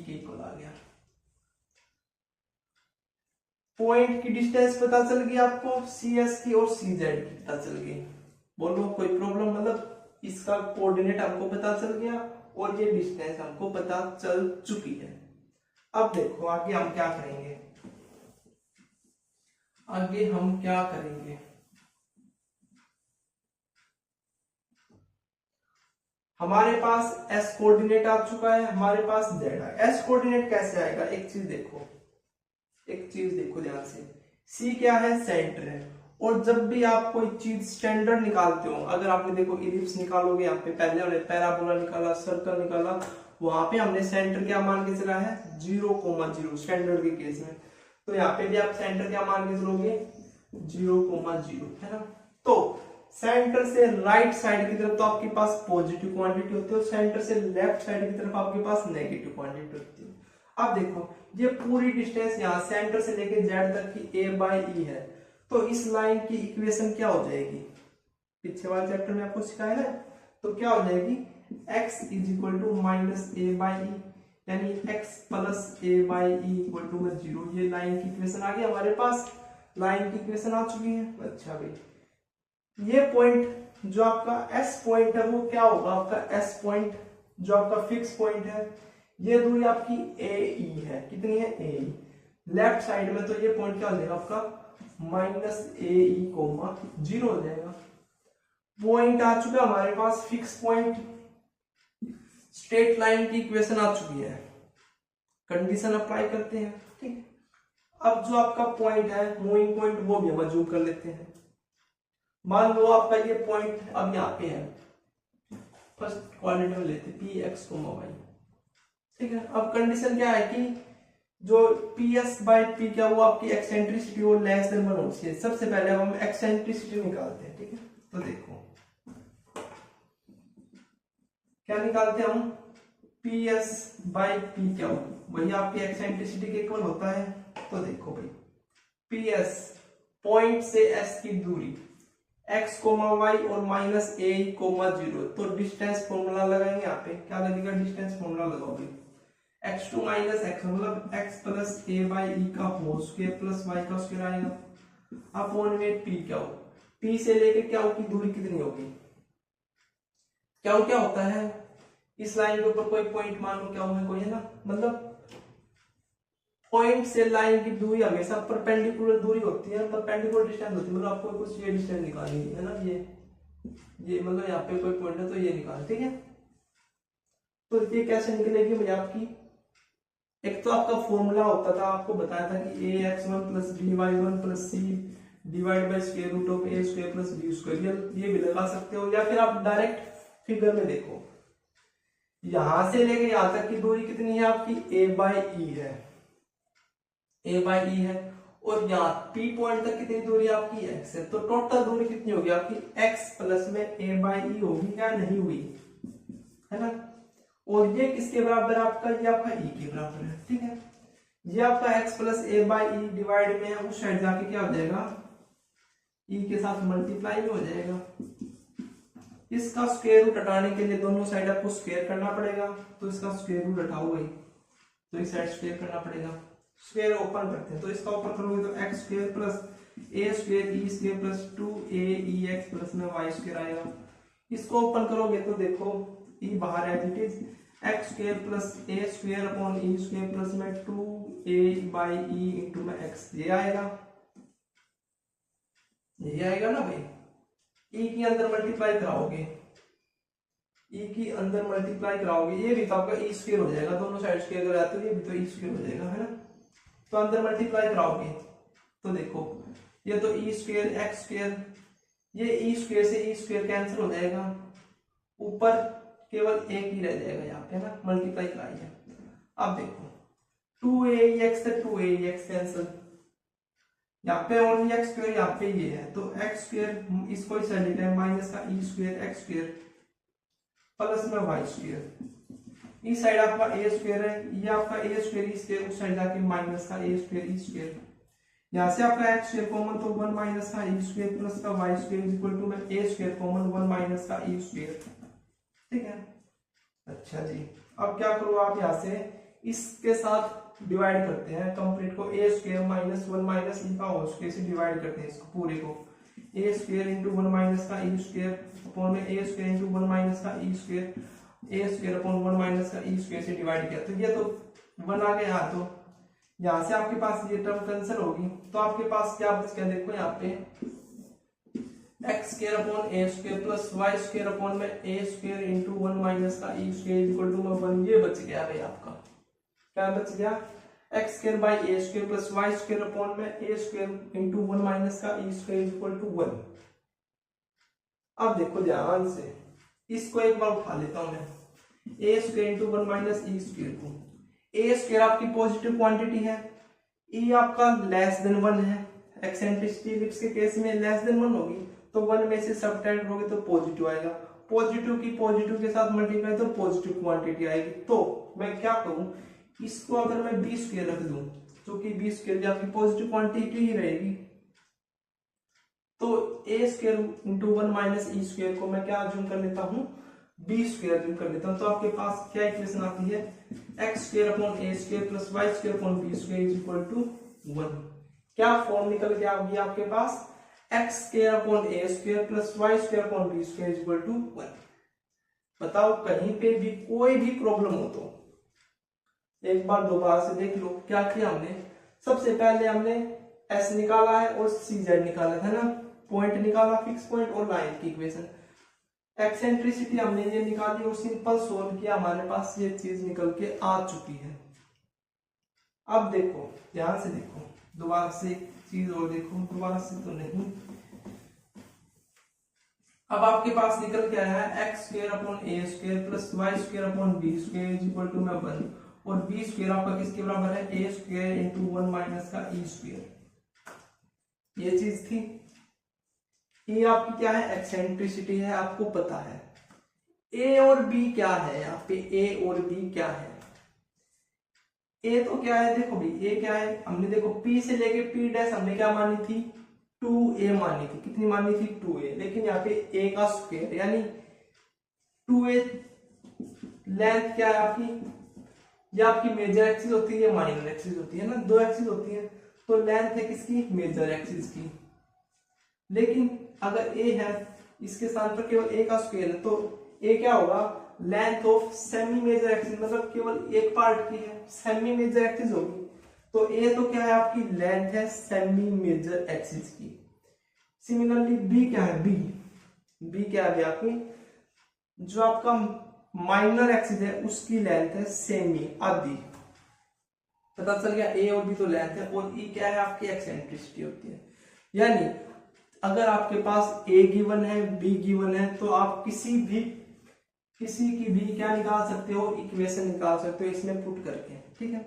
Speaker 1: के इक्वल आ गया। पॉइंट की डिस्टेंस पता चल गई आपको, cs की और cz की पता चल गई। बोलो कोई प्रॉब्लम, मतलब इसका कोऑर्डिनेट हमको पता चल गया और ये डिस्टेंस हमको पता चल चुकी है। अब देखो आगे हम क्या करेंगे, हमारे पास s कोऑर्डिनेट आ चुका है, हमारे पास z है। s कोऑर्डिनेट कैसे आएगा, एक चीज देखो ध्यान से, c क्या है, सेंटर है, और जब भी आप कोई चीज स्टैंडर्ड निकालते हो, अगर आपने देखो इलिप्स निकालोगे, यहाँ पे पहले हमने पैराबोला निकाला, सर्कल निकाला, वहां पे हमने सेंटर क्या मान के चला है, 0,0 स्टैंडर्ड के केस में। तो यहाँ पे भी आप सेंटर क्या मान के चलोगे, 0,0, है ना। तो सेंटर से राइट साइड की तरफ तो आपके पास पॉजिटिव क्वांटिटी होती है, और सेंटर से लेफ्ट साइड की तरफ आपके पास नेगेटिव क्वांटिटी होती है। अब देखो ये पूरी डिस्टेंस यहाँ सेंटर से लेके जेड तक की a बाई ई है, तो इस लाइन की इक्वेशन क्या हो जाएगी, पीछे वाले चैप्टर में आपको सिखाया है, तो क्या हो जाएगी, x is equal to minus a by E, यानी x plus a by E equal to 0। ये लाइन की इक्वेशन आ गई हमारे पास। लाइन की इक्वेशन आ चुकी है। अच्छा भाई, ये पॉइंट जो आपका एस पॉइंट है वो क्या होगा, आपका एस पॉइंट जो आपका फिक्स पॉइंट है, ये दूरी आपकी ए ई है। कितनी है, ए ई। लेफ्ट साइड में तो ये पॉइंट क्या हो जाएगा आपका माइनस ए ई कोमा 0 हो जाएगा। पॉइंट आ चुका हमारे पास फिक्स पॉइंट, स्ट्रेट लाइन की इक्वेशन आ चुकी है, कंडीशन अप्लाई करते हैं। ठीक है, अब जो आपका पॉइंट है मूविंग पॉइंट वो भी हम जूम कर लेते हैं। मान लो आपका ये पॉइंट अब यहाँ पे है, फर्स्ट क्वाड्रेंट में लेते पी एक्स कोमा वाई। ठीक है, अब कंडीशन क्या है कि जो पी एस बाई पी क्या वो आपकी एक्सेंट्रिसिटी वो लेस देन 1 होनी चाहिए। सबसे पहले अब हम एक्सेंट्रिसिटी निकालते हैं। ठीक है, तो देखो क्या निकालते हैं हम, पी एस बाई पी क्या वही आपकी एक्सेंट्रिसिटी के इक्वल होता है। तो देखो भाई, पी एस पॉइंट से एस की दूरी x कोमा वाई और माइनस ए कोमा 0, तो डिस्टेंस फॉर्मूला लगाएंगे। यहाँ पे क्या लगेगा, डिस्टेंस फॉर्मूला लगाओगे, x2 माइनस x मतलब x plus A by E का होल स्क्वायर प्लस y का स्क्वायर आएगा अपॉन में p क्या हो, p से लेके क्या हो की दूरी कितनी होगी, क्या होता है इस लाइन के ऊपर कोई पॉइंट मान लो क्या है कोई है ना, मतलब पॉइंट से लाइन की दूरी हमेशा परपेंडिकुलर दूरी होती है, परपेंडिकुलर डिस्टेंस होती है। मतलब आपको कुछ ये डिस्टेंस निकालनी है ना, ये मतलब यहाँ पे कोई पॉइंट है तो ये निकाल। ठीक है, तो ये कैसे निकलेगी भैया आपकी, एक तो आपका फॉर्मूला होता था, आपको बताया था कि A X one plus B Y one plus C divide by square root of A square plus B square, ये भी लगा सकते हो। या फिर आप डायरेक्ट फिगर में देखो, यहां से लेके यहां तक की दूरी कितनी है आपकी ए बाई ई है, ए बाई ई है, और यहाँ पी पॉइंट तक कितनी दूरी आपकी एक्स है। तो टोटल दूरी कितनी होगी आपकी एक्स प्लस में ए बाई ई होगी या नहीं हुई, है ना। और ये किसके बराबर है आपका, ये आपका ई के बराबर है। ठीक है, ये आपका x plus A by E divide में उस साइड जाके क्या हो जाएगा, ई के साथ मल्टीप्लाई हो जाएगा। इसका स्क्वायर रूट हटाने के लिए दोनों साइड आपको स्क्वायर करना पड़ेगा, तो इसका स्क्वायर रूट हटाओ भाई, तो इस साइड स्क्वायर करना पड़ेगा। स्क्वायर ओपन करते हैं, तो इसका ओपन करोगे तो X square plus A square E square plus 2a E X plus में वाई स्क्वायर आएगा। इसको ओपन करोगे तो देखो ई बाहर as it is, X square plus A square upon E square plus में 2a बाई ई इंटू में X, ये आएगा ना भाई। ई की अंदर मल्टीप्लाई कराओगे, ई की अंदर मल्टीप्लाई कराओगे, ये भी तो आपका ई स्क्वायर हो जाएगा, दोनों साइड स्क्वायर हो जाते हो, ये भी तो ई स्क्वायर हो जाएगा, है ना। तो अंदर मल्टीप्लाई कराओगे तो देखो ये तो ई स्क्वायर एक्स स्क्वायर, ये ई स्क्वायर से ई स्क्वायर कैंसिल हो जाएगा, ऊपर केवल एक ही रह जाएगा यहाँ पे ना, मल्टीप्लाई कराइए। अब देखो 2ax से 2ax कैंसिल, यहाँ पे ओनली एक्स स्क्वायर, यहाँ पे ये है, तो एक्स स्क्वायर इसको इस साइड लेते हैं माइनस का E square x square plus में वाई स्क्वायर, इस साइड आपका ए स्क्वायर है, ये आपका ए स्क्वायर ई स्क्वायर, उस साइड जाके माइनस का ए स्क्वायर ई स्क्वायर, यहाँ से आपका एक्स स्क्वायर कॉमन तो 1 माइनस का ई स्क्वायर प्लस का Y square is equal to में ए स्क्वायर कॉमन 1 माइनस का ई स्क्वायर। ठीक है, अच्छा जी, अब क्या करो आप यहाँ से इसके साथ डिवाइड करते हैं कंप्लीट को, ए स्क्वायर माइनस 1 माइनस ई का होल स्क्वायर से डिवाइड करते हैं इसको पूरे को, ए स्क्वायर इंटू 1 माइनस का ई स्क्वायर अपॉन में ए स्क्वायर इंटू 1 माइनस का ई स्क्वायर, ए स्क्वायर अपॉन 1 माइनस का ई स्क्वायर से डिवाइड किया, तो ये तो 1 आ गया, तो यहाँ से आपके पास ये टर्म कैंसिल होगी, तो आपके पास क्या बच गया, देखो यहाँ पे X square upon A square plus Y square upon में ए स्क्वायर इंटू 1 माइनस का ई स्क्वायर इक्वल टू 1, ये बच गया भाई आपका, क्या बच गया, X square by A square plus Y square upon में ए स्क्वायर इंटू 1 माइनस का ई स्क्वायर इक्वल टू 1। अब देखो ध्यान से, इसको एक बार उठा लेता हूं मैं, ए square into 1 minus e square को, ए स्क्वायर आपकी पॉजिटिव क्वांटिटी है, ई आपका लेस देन 1 है, एक्सेंट्रिसिटी इलिप्स के केस में लेस देन 1 होगी, तो 1 में से सब्ट्रैक्ट करोगे तो पॉजिटिव आएगा, पॉजिटिव की पॉजिटिव के साथ मल्टीप्लाई तो पॉजिटिव क्वांटिटी आएगी। तो मैं क्या करूं, इसको अगर मैं बी स्क्वायर रख दूं, जो कि बी स्क्वायर भी आपकी पॉजिटिव क्वांटिटी ही रहेगी, तो ए square into 1 minus e square को मैं क्या अज्यूम कर लेता हूं, बी स्क्वायर अज्यूम कर लेता हूं, तो आपके पास क्या इक्वेशन आती है, X square upon A square plus Y square upon B square is equal to 1। क्या फॉर्म निकल के आ गई आपके पास, X square upon A square plus Y square upon B square equal to 1। बताओ कहीं पे भी कोई भी प्रॉब्लम हो तो एक बार दोबारा से देख लो क्या किया हमने। सबसे पहले हमने एस निकाला है और सी जेड निकाला था ना, पॉइंट निकाला, फिक्स पॉइंट और लाइन की इक्वेशन, एक्सेंट्रिसिटी हमने ये निकाली और सिंपल सोल्व किया, हमारे पास ये चीज निकल के आ चुकी है। अब देखो ध्यान से देखो, दोबारा से एक चीज और देखो, दोबारा से तो नहीं, अब आपके पास निकल के आया है X square upon A square plus Y square upon B square equal to में 1, और बी स्क्वायर आपका किसके बराबर है, ए स्क्वायर इंटू 1 माइनस का ई स्क्वायर। ये चीज थी। ये आपकी क्या है, एक्सेंट्रिसिटी है, आपको पता है। ए और बी क्या है, यहाँ पे ए और बी क्या है। ए तो क्या है, देखो भाई ए क्या है, हमने देखो पी से लेके पी डैश हमने क्या मानी थी, 2a मानी थी। कितनी मानी थी, 2a। लेकिन यहाँ पे a का स्क्वायर यानी 2a। लेंथ क्या है आपकी, ये आपकी मेजर एक्सिस होती है, ये माइनर एक्सिस होती है ना, दो एक्सिस होती है। तो लेंथ है किसकी, मेजर एक्सिस की। लेकिन अगर a है, इसके स्थान पर केवल a का स्क्वायर है, तो a क्या होगा, length of semi major axis, मतलब केवल एक पार्ट की है, सेमी मेजर एक्सिस होगी। तो a तो क्या है आपकी लेंथ है सेमी मेजर एक्सिस की। सिमिलरली b क्या है, b क्या है आपकी, जो आपका माइनर एक्सिस है उसकी लेंथ है सेमी, आधी। पता चल गया, a और b तो लेंथ है, और e क्या है आपकी एक्सेंट्रिसिटी होती है। यानी अगर आपके पास a गिवन है, b गिवन है, तो आप किसी की भी क्या निकाल सकते हो, इक्वेशन निकाल सकते हो इसमें पुट करके, ठीक है।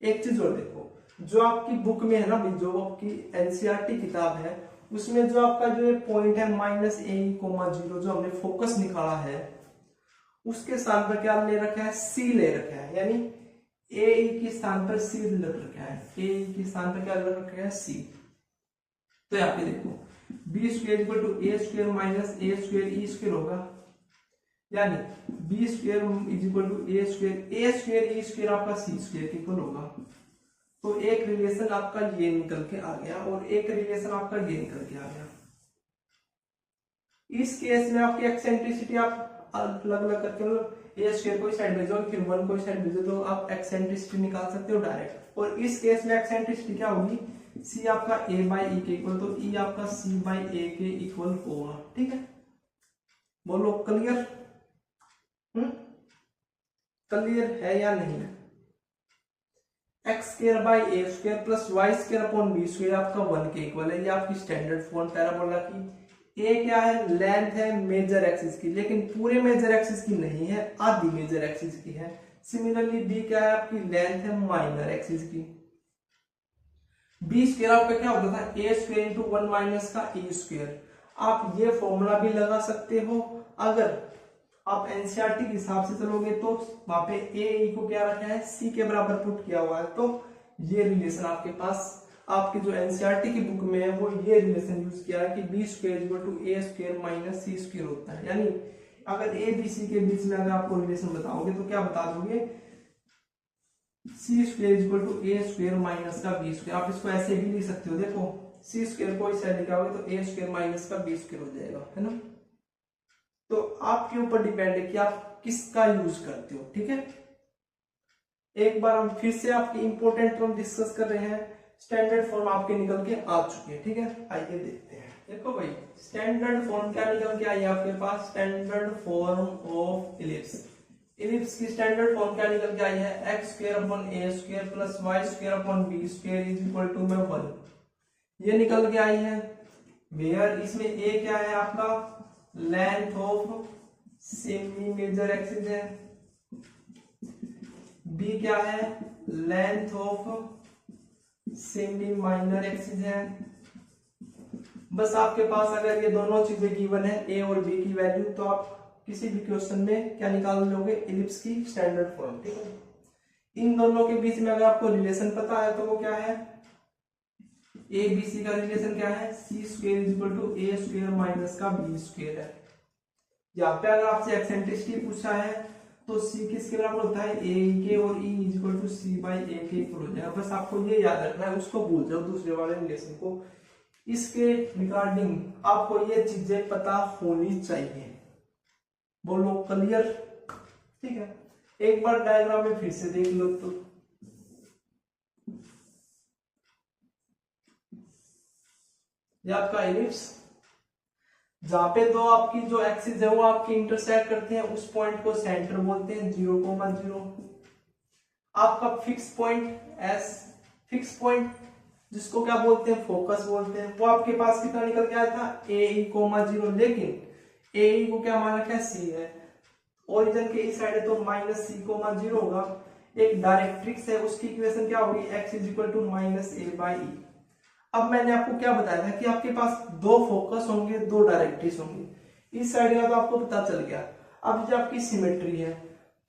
Speaker 1: एक चीज और देखो, जो आपकी बुक में है ना, जो आपकी एनसीईआरटी किताब है, उसमें जो आपका जो पॉइंट है -a,0 जो हमने फोकस निकाला है, उसके स्थान पर क्या ले रखा है, c ले रखा है। यानी ए के स्थान पर c रख रखा है, ए के स्थान पर क्या रख रखा है, c। तो यहाँ पे देखो B square equal to A square minus A square E square होगा, यानी B square is equal to A square E square आपका सी स्क्वायर के इक्वल होगा। तो एक रिलेशन आपका ये निकल के आ गया और एक रिलेशन आपका ये निकल के आ गया। इस केस में आपकी एक्सेंट्रिसिटी आप अलग अलग करके, मतलब ए स्क्वायर कोई साइड भेजो, फिर 1 कोई साइड भेजो, तो आप एक्सेंट्रिसिटी निकाल सकते हो डायरेक्ट। और इस केस में एक्सेंट्रिसिटी क्या होगी, सी आपका ए बाई ई के इक्वल, तो ई आपका सी बाई ए के इक्वल होगा, ठीक है। बोलो क्लियर, क्लियर है या नहीं। X square by A square plus Y square upon B square आपका 1 के इक्वल है। ये आपकी स्टैंडर्ड फॉर्म पैराबोला की। ए क्या है, लेंथ है मेजर एक्सिस की, लेकिन पूरे मेजर एक्सिस की नहीं है, आधी मेजर एक्सिस की है। सिमिलरली बी क्या है आपकी, लेंथ है माइनर एक्सिस की। बी स्क्वायर आपका क्या होता था, ए स्क्वायर इंटू 1 माइनस का ई स्क्वायर। आप ये फॉर्मूला भी लगा सकते हो, अगर आप एनसीईआरटी के हिसाब से चलोगे तो वहां पे ए को क्या रखा है, सी के बराबर पुट किया हुआ है। तो ये रिलेशन आपके पास, आपकी जो एनसीईआरटी की बुक में है, वो ये रिलेशन यूज किया है कि B square equal to A square minus C square होता है। यानी अगर ए बी सी के बीच में अगर आपको रिलेशन बताओगे तो क्या बता दोगे, C square equal to A square minus का बी स्क्वायर। आप इसको ऐसे भी लिख सकते हो, देखो सी स्क्वायर को इस साइड लिखाओगे तो ए स्क्वायर माइनस का बी स्क्वायर हो जाएगा, है ना। तो आपके ऊपर डिपेंड है कि आप किसका यूज करते हो, ठीक है। एक बार हम फिर से आपकी इंपॉर्टेंट टर्म डिस्कस कर रहे हैं। स्टैंडर्ड फॉर्म आपके निकल के आ चुके हैं, ठीक है। आइए देखते हैं। देखो भाई स्टैंडर्ड फॉर्म क्या निकल के आई है आपके पास, standard form of ellipse. Ellipse की स्टैंडर्ड फॉर्म क्या निकल के आई है, X square upon A square plus Y square upon B square is equal to में 1। ये निकल के आई है। वेयर इसमें ए क्या है आपका, length of semi major axis है, बी क्या है, length of semi minor axis है। बस आपके पास अगर ये दोनों चीजें गिवन है, ए और बी की वैल्यू, तो आप किसी भी क्वेश्चन में क्या निकाल लोगे, इलिप्स की स्टैंडर्ड फॉर्म, ठीक है। इन दोनों के बीच में अगर आपको रिलेशन पता है तो वो क्या है, ए बी सी का रिलेशन क्या है, C square is equal to A square minus का बी स्क्वायर है। यहाँ पे अगर आपसे एक्सेंट्रिसिटी पूछा है तो सी किसके बराबर होता है, ए के, और e is equal to c by a के इक्वल हो जाएगा। बस आपको ये याद रखना है, उसको भूल जाओ दूसरे वाले रिलेशन को। इसके रिगार्डिंग आपको ये चीजें पता होनी चाहिए। बोलो क्लियर, ठीक है। एक बार डायग्राम में फिर से देख लो तो ये आपका एलिप्स, जहां पे दो आपकी जो एक्सिस है वो आपकी इंटरसेक्ट करते हैं, उस पॉइंट को सेंटर बोलते हैं, 0,0। आपका fix point S, fix point जिसको क्या बोलते हैं, फोकस बोलते हैं, वो आपके पास कितना निकल के आया था, AE,0, लेकिन AE को क्या माना क्या, सी है, ओरिजिन के इस साइड है तो -C,0 होगा। एक डायरेक्ट्रिक्स है, उसकी इक्वेशन क्या होगी, x is equal to -A/E। अब मैंने आपको क्या बताया था कि आपके पास दो फोकस होंगे, दो डायरेक्ट्रिक्स होंगी, इस साइड का तो आपको पता चल गया। अब जो आपकी सिमेट्री है,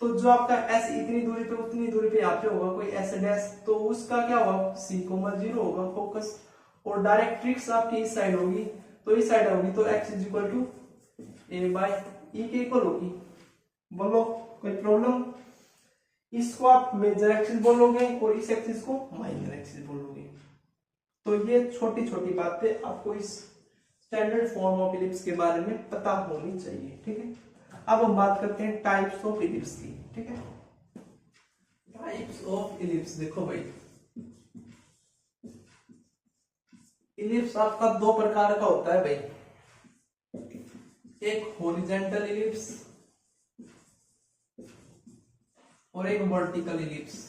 Speaker 1: तो जो आपका S इतनी दूरी पे उतनी दूरी पे यहाँ पे होगा कोई S डैश, तो उसका क्या होगा, C,0 होगा फोकस, और डायरेक्ट्रिक्स आपकी इस साइड होगी, तो इस साइड होगी तो x is equal to A/E के इक्वल होगी। बोलो कोई प्रॉब्लम? इसको आप मेजर एक्सिस बोलोगे और इस एक्सिस को माइनर एक्सिस बोलोगे। तो ये छोटी छोटी बातें आपको इस स्टैंडर्ड फॉर्म ऑफ इलिप्स के बारे में पता होनी चाहिए, ठीक है। अब हम बात करते हैं टाइप्स ऑफ इलिप्स की, ठीक है। टाइप्स ऑफ इलिप्स, देखो भाई, इलिप्स आपका दो प्रकार का होता है भाई, एक हॉरिजॉन्टल इलिप्स और एक वर्टिकल इलिप्स।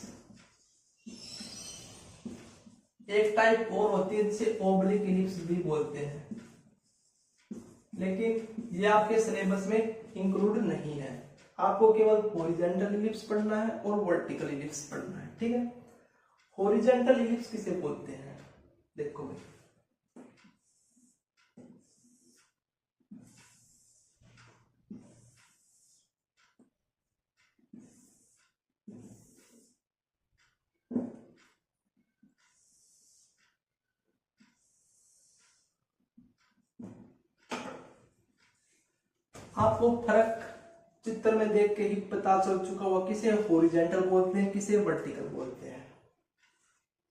Speaker 1: एक टाइप और होती है जिसे ओब्लिक इलिप्स भी बोलते हैं, लेकिन ये आपके सिलेबस में इंक्लूड नहीं है। आपको केवल हॉरिजॉन्टल इलिप्स पढ़ना है और वर्टिकल इलिप्स पढ़ना है, ठीक है। हॉरिजॉन्टल इलिप्स किसे बोलते हैं, देखो भाई, आपको फर्क चित्र में देख के ही पता चल चुका होगा, किसे हॉरिजॉन्टल बोलते हैं, किसे वर्टिकल बोलते हैं।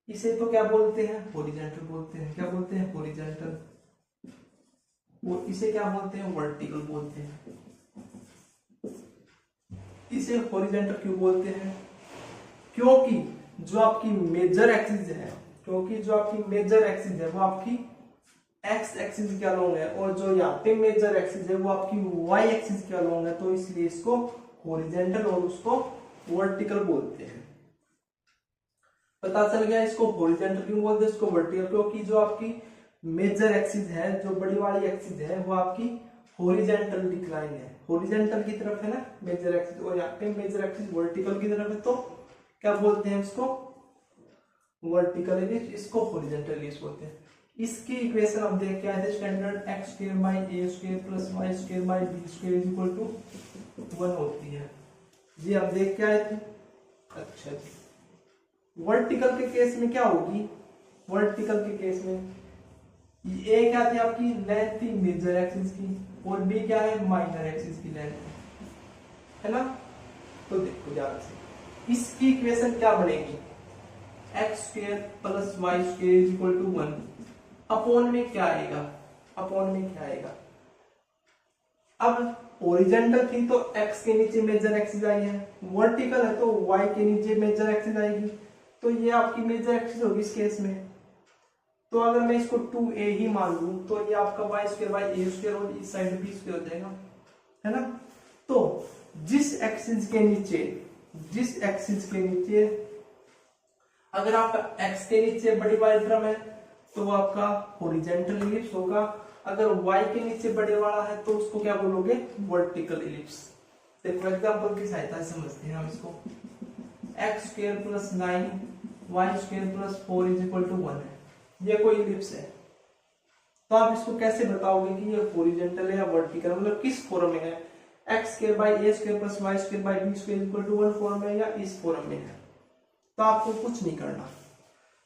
Speaker 1: इसे तो क्या बोलते हैं, हॉरिजॉन्टल बोलते हैं, क्या बोलते हैं, हॉरिजॉन्टल, और इसे क्या बोलते हैं, वर्टिकल बोलते हैं। इसे हॉरिजॉन्टल क्यों बोलते हैं, क्योंकि जो आपकी मेजर एक्सिस है, क्योंकि जो आपकी मेजर एक्सिस है वो आपकी एक्स एक्सिस के अलोंग है, और जो यहाँ पे मेजर एक्सिस है वो आपकी वाई एक्सिस के अलोंग है, तो इसलिए इसको हॉरिजॉन्टल और उसको वर्टिकल बोलते हैं। पता चल गया, इसको हॉरिजॉन्टल क्यों बोलते हैं, इसको वर्टिकल, क्योंकि जो आपकी मेजर एक्सिस है, जो बड़ी वाली एक्सिस है, वो आपकी हॉरिजॉन्टल डिक्लाइन है, हॉरिजॉन्टल की तरफ है ना मेजर एक्सिस, और यहाँ पे मेजर एक्सिस वर्टिकल की तरफ है, तो क्या बोलते हैं इसको, वर्टिकल इलिप्स, इसको हॉरिजॉन्टल इलिप्स बोलते हैं। इसकी इक्वेशन हम देख के आए थे, standard x² by a² plus y² by b² is equal to 1 होती है, जी हम देख के आए थे। अच्छा जी, वर्टिकल के केस में क्या होगी, वर्टिकल के केस में ए क्या थी आपकी लेंथ थी मेजर एक्सिस की, और बी क्या है माइनर एक्सिस की लेंथ है ना। तो देखो ध्यान से, इसकी इक्वेशन क्या बनेगी, x² plus y² is equal to 1, upon में क्या आएगा, अपॉन में क्या आएगा। अब ओरिजेंटल थी तो x के नीचे मेजर एक्सिस आई है, वर्टिकल है तो y के नीचे मेजर एक्सिस आएगी, तो ये आपकी मेजर एक्सिस होगी इस केस में। तो अगर मैं इसको 2a ही मान लूं तो ये आपका y² बाई a² और इस साइड b² हो जाएगा, है ना। तो जिस एक्सिस के नीचे अगर आपका x के नीचे बड़ी वाली टर्म है तो वो आपका हॉरिजॉन्टल इलिप्स होगा, अगर y के नीचे बड़े वाला है तो उसको क्या बोलोगे, वर्टिकल इलिप्स। देखो एग्जांपल की सहायता से समझते हैं हम इसको, x² plus 9 y² plus 4 is equal to 1 है, ये कोई इलिप्स है। तो आप इसको कैसे बताओगे कि ये हॉरिजॉन्टल है या वर्टिकल, मतलब किस फॉर्म में है, x² by a² plus y² by b² equal to 1 form में या इस फॉर्म में है। तो आपको कुछ नहीं करना,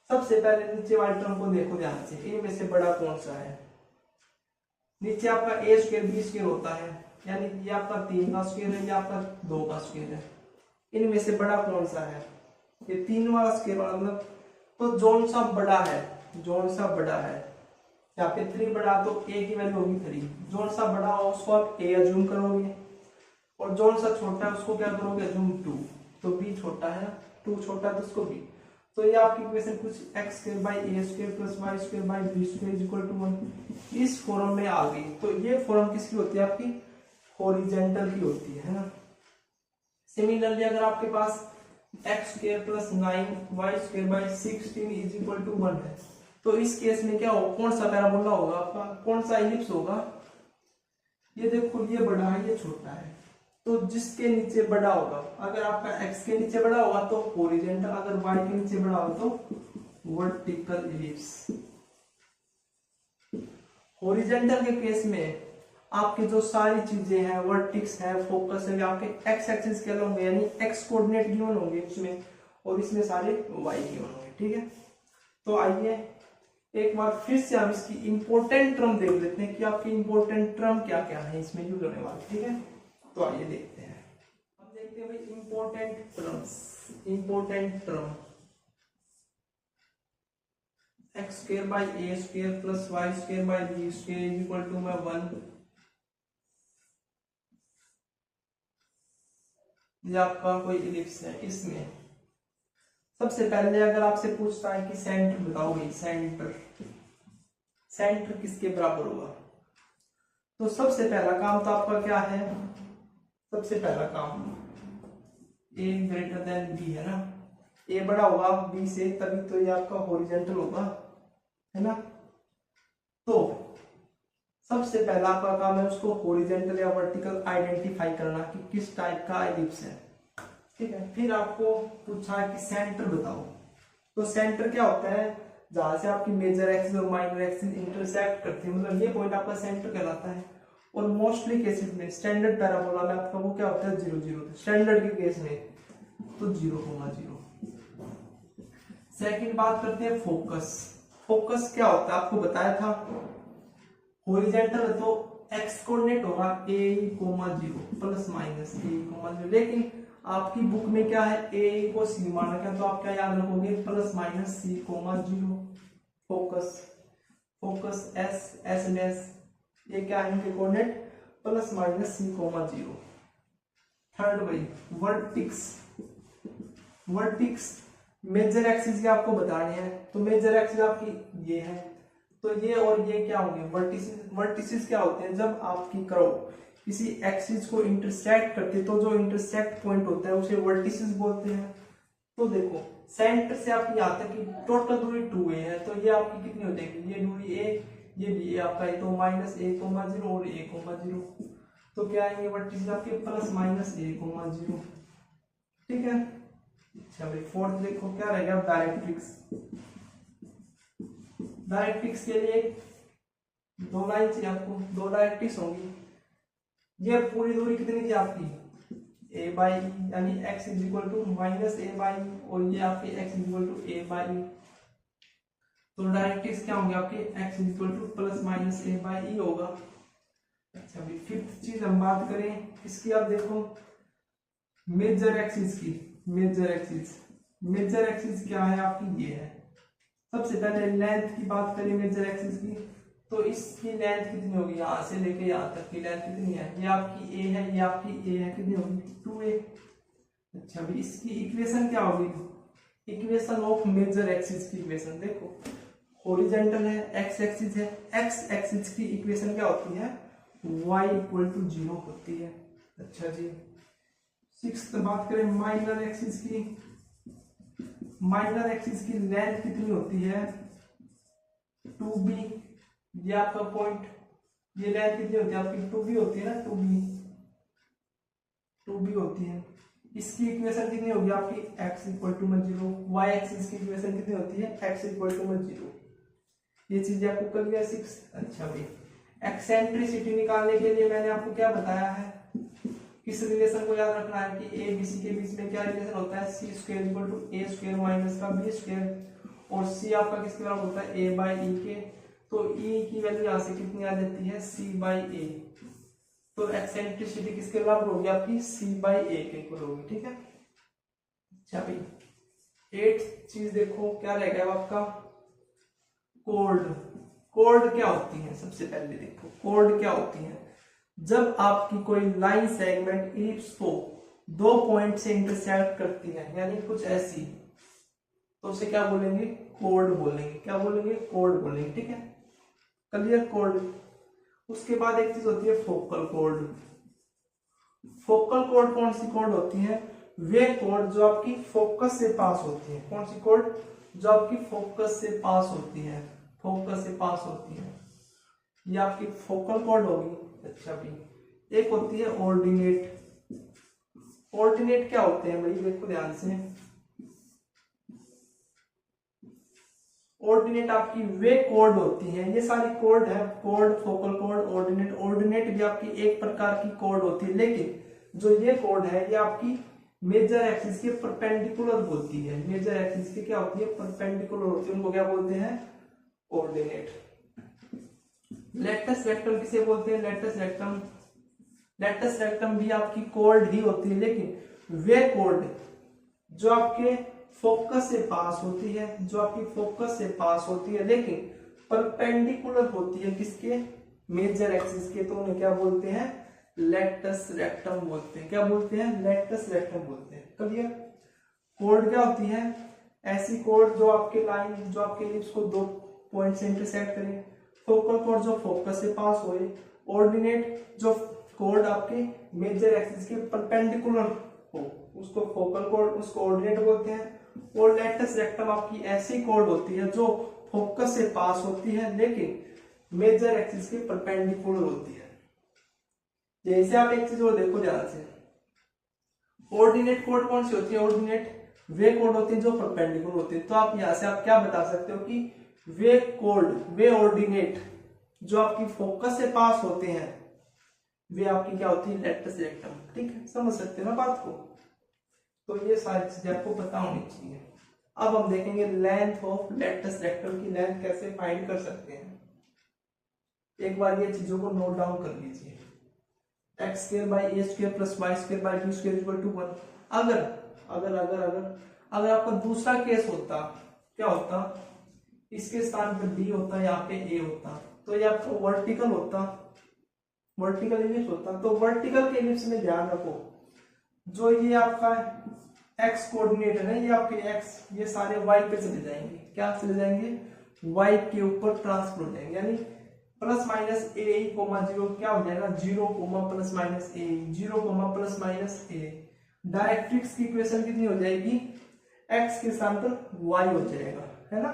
Speaker 1: सबसे पहले नीचे वाली टर्म को देखो ध्यान से, इनमें से बड़ा कौन सा है। नीचे आपका a² b² होता है, यानी कि ये आपका 3 का स्क्वायर है, ये आपका 2 का स्क्वायर है, इनमें से बड़ा कौन सा है? ये 3 वाला स्क्वायर वाला मतलब, तो जोन सा बड़ा है, जोन सा बड़ा है, यहाँ पे 3 बड़ा तो a की वैल्यू होगी 3, जोन सा बड़ा हो उसको आप a अज्यूम करोगे, और जोन सा छोटा है उसको क्या करोगे? अज्यूम 2, तो b छोटा है, 2 छोटा है तो उसको b, तो ये आपकी इक्वेशन कुछ x square by a square plus y square by b square equal to 1 इस फॉर्म में आ गई। तो ये फॉर्म किसकी होती है? आपकी हॉरिजॉन्टल की होती है ना। सिमिलरली अगर आपके पास x square plus 9 y square by 16 is equal to 1 है, तो इस केस में क्या होगा? कौन सा पैराबोला होगा आपका? कौन सा इलिप्स होगा? ये देखो, ये बड़ा है, ये छोटा है, तो जिसके नीचे बड़ा होगा, अगर आपका x के नीचे बड़ा होगा तो हॉरिजॉन्टल, अगर y के नीचे बड़ा होगा तो वर्टिकल इलिप्स। हॉरिजॉन्टल के केस में आपकी जो सारी चीजें हैं, वर्टिक्स है, फोकस है, आपके x एक्सिस के होंगे, यानी x कोऑर्डिनेट गिवन होंगे इसमें, और इसमें सारे y गिवन होंगे। ठीक है, तो आइए एक बार फिर से हम इसकी इंपॉर्टेंट टर्म देख लेते हैं कि आपकी इंपॉर्टेंट टर्म क्या क्या है इसमें यूज होने वाली। ठीक है, तो आइए देखते हैं। हम देखते हैं भाई important terms. Important term x square by a square plus y square by b square equal to में 1। ये आपका कोई इलिप्स है, इसमें सबसे पहले अगर आपसे पूछता है कि सेंटर बताओ भाई, सेंटर, सेंटर किसके बराबर होगा, तो सबसे पहला काम तो आपका क्या है? सबसे पहला काम a ग्रेटर देन b है ना, a बड़ा होगा b से, तभी तो ये आपका हॉरिजॉन्टल होगा, है ना। तो सबसे पहला आपका काम है उसको हॉरिजॉन्टल या वर्टिकल आइडेंटिफाई करना कि किस टाइप का एलिप्स है। ठीक है, फिर आपको पूछा है कि सेंटर बताओ, तो सेंटर क्या होता है? जहां से आपकी मेजर एक्सिस और माइनर एक्सिस इंटरसेक्ट करती है, मतलब ये पॉइंट आपका सेंटर कहलाता है। और मोस्टली केसेस में स्टैंडर्ड पैराबोला में आपका वो क्या होता है? 0 0, स्टैंडर्ड के केस में तो 0,0। सेकंड बात करते हैं फोकस। फोकस क्या होता है? आपको बताया था, हॉरिजॉन्टल है तो एक्स कोऑर्डिनेट होगा a,0 प्लस माइनस a,0, लेकिन आपकी बुक में क्या है? a को c माना गया, तो आप क्या याद रखोगे? Plus minus c,0। Focus, focus s dash, ये क्या है इनके coordinate? Plus minus c,0। Third भाई वर्टिक्स। वर्टिक्स मेजर एक्सिस के आपको बताने हैं, तो मेजर एक्सिस आपकी ये है, तो ये और ये क्या होंगे? वर्टिसेस। वर्टिसेस क्या होते हैं? जब आपकी कर्व किसी एक्सिस को इंटरसेक्ट करती है, तो जो इंटरसेक्ट पॉइंट होता है उसे वर्टिसेस बोलते हैं। तो देखो, सेंटर से आपकी यहाँ तक की टोटल दूरी 2a है, तो ये आपकी कितनी हो जाएगी? ये दूरी a, ये भी आपका है, तो माइनस a,0 और a,0, तो क्या आएंगे वर्टिसेस आपके? Plus minus a,0। ठीक है, अच्छा भाई फोर्थ देखो क्या रहेगा? डायरेक्ट्रिक्स। डायरेक्ट्रिक्स के लिए 2 लाइन चाहिए आपको, 2 डायरेक्ट्रिक्स होंगी। ये पूरी दूरी कितनी थी आपकी? a बाई, यानी x is equal to minus a by, और ये आपके x is equal to a by, तो डायरेक्ट्रिक्स क्या होंगे आपके? x is equal to plus minus a by e होगा। अच्छा भाई फिफ्थ चीज हम बात करें इसकी, आप देखो मेजर एक्सिस की। मेजर एक्सिस, मेजर एक्सिस क्या है आपकी? ये है। सबसे पहले लेंथ की बात करें मेजर एक्सिस की, तो इसकी लेंथ कितनी होगी? यहाँ से लेके यहाँ तक की लेंथ कितनी है? ये आपकी a है, ये आपकी a है, कितनी होगी? 2a। अच्छा भाई इसकी इक्वेशन क्या होगी? इक्वेशन ऑफ मेजर एक्सिस की इक्वेशन देखो, हॉरिजॉन्टल है, x एक्सिस है, x एक्सिस की इक्वेशन क्या होती है? y इक्वल टू 0 होती है। अच्छा जी, सिक्स्थ बात करें माइनर एक्सिस की। माइनर एक्सिस की लेंथ कितनी होती है? 2b। ये आपका पॉइंट, ये लेंथ कितनी होती है आपकी? 2b होती है ना, 2b होती है। इसकी इक्वेशन कितनी होगी आपकी? x equal to 0। y axis की इक्वेशन कितनी होती है? x equal to 0। ये चीज आपको कर लिया 6। अच्छा भाई एक्सेंट्रिसिटी निकालने के लिए मैंने आपको क्या बताया है? किस रिलेशन को याद रखना है कि a b c के बीच में क्या रिलेशन होता है? c square equal to a square minus का b स्क्वायर, और c आपका किसके बराबर होता है? a बाई e के, तो e की वैल्यू यहाँ से कितनी आ जाती है? c by a। तो एक्सेंट्रिसिटी किसके बराबर होगी आपकी c/a के इक्वल होगी, ठीक है। अच्छा भाई 8th चीज देखो क्या रहेगा आपका कोल्ड। कोल्ड क्या होती है, सबसे पहले देखो कोल्ड क्या होती है। जब आपकी कोई लाइन सेगमेंट इलिप्स को 2 पॉइंट से इंटरसेक्ट करती है, यानी कुछ ऐसी, तो उसे क्या बोलेंगे कोल्ड बोलेंगे। क्या बोलेंगे कोल्ड बोलेंगे, ठीक है। Clear cold. उसके बाद एक चीज होती है फोकल कोल्ड। फोकल कोड कौन सी कोड होती है, वे कोड जो आपकी फोकस से पास होती है। कौन सी कोड, जो आपकी फोकस से पास होती है, फोकस से पास होती है, ये आपकी फोकल कोड होगी। अच्छा भी एक होती है ऑर्डिनेट। ऑर्डिनेट क्या होते हैं भाई, देखो ध्यान से। ऑर्डिनेट आपकी वे कोड होती है, ये सारी कोड है, code, focal code, ordinate. Ordinate भी आपकी एक प्रकार की कोड होती है, लेकिन जो ये कोड है ये आपकी मेजर एक्सिस के परपेंडिकुलर होती है। मेजर एक्सिस की क्या होती है, परपेंडिकुलर होती है, उनको क्या बोलते हैं ऑर्डिनेट। लेटस रेक्टम किसे बोलते हैं, लेटस रेक्टम। लेटस रेक्टम भी आपकी कोड ही होती है, लेकिन वे कोड जो आपके फोकस से पास होती है, जो आपकी फोकस से पास होती है, लेकिन परपेंडिकुलर होती है किसके, मेजर एक्सिस के, तो उन्हें क्या बोलते हैं लेटस रेक्टम बोलते हैं। क्या बोलते हैं, लेटस रेक्टम बोलते हैं। क्लियर। कोड क्या होती है, ऐसी कोड जो आपके लाइन, जो आपके इलिप्स को 2 पॉइंट से इंटरसेक्ट करे। फोकल कोड जो फोकस से पास होए। ऑर्डिनेट जो कोड आपके मेजर एक्सिस के परपेंडिकुलर हो, उसको फोकल कोड, उसको ऑर्डिनेट बोलते हैं। और लेटस रेक्टम आपकी ऐसी कोड होती है जो फोकस से पास होती है, लेकिन मेजर एक्सिस के परपेंडिकुलर होती है। जैसे आप एक चीज और देखो ध्यान से, ऑर्डिनेट कोड कौन सी होती है, ऑर्डिनेट वे कोड होती है जो परपेंडिकुलर होती है। तो आप यहां से आप क्या बता सकते हो कि वे कोड, वे ऑर्डिनेट जो आपकी फोकस से पास होते हैं, वे आपकी क्या होती है लेटस रेक्टम। ठीक है, समझ सकते हो ना बात को। तो ये सारी चीजें आपको पता होनी चाहिए। अब हम देखेंगे लेंथ ऑफ लेटस रेक्टम की लेंथ कैसे फाइंड कर सकते हैं। एक बार ये चीजों को नोट डाउन कर लीजिए। X square by A square plus Y square by b square equal to 1। अगर अगर अगर अगर अगर आपका दूसरा केस होता, क्या होता, इसके स्थान पर डी होता, यहाँ पे ए होता, तो ये आपका वर्टिकल होता, वर्टिकल इलिप्स होता। तो वर्टिकल के इलिप्स में ध्यान रखो, जो ये आपका एक्स कोऑर्डिनेट है ना, ये आपके एक्स, ये सारे वाई पे चले जाएंगे। क्या चले जाएंगे, वाई के ऊपर ट्रांसफर हो जाएंगे, यानी प्लस माइनस ए कोमा 0 क्या हो जाएगा, 0 कोमा प्लस माइनस ए, 0 कोमा प्लस माइनस ए। डायरेक्ट्रिक्स की इक्वेशन कितनी हो जाएगी, एक्स के स्थान पर वाई हो जाएगा, है ना।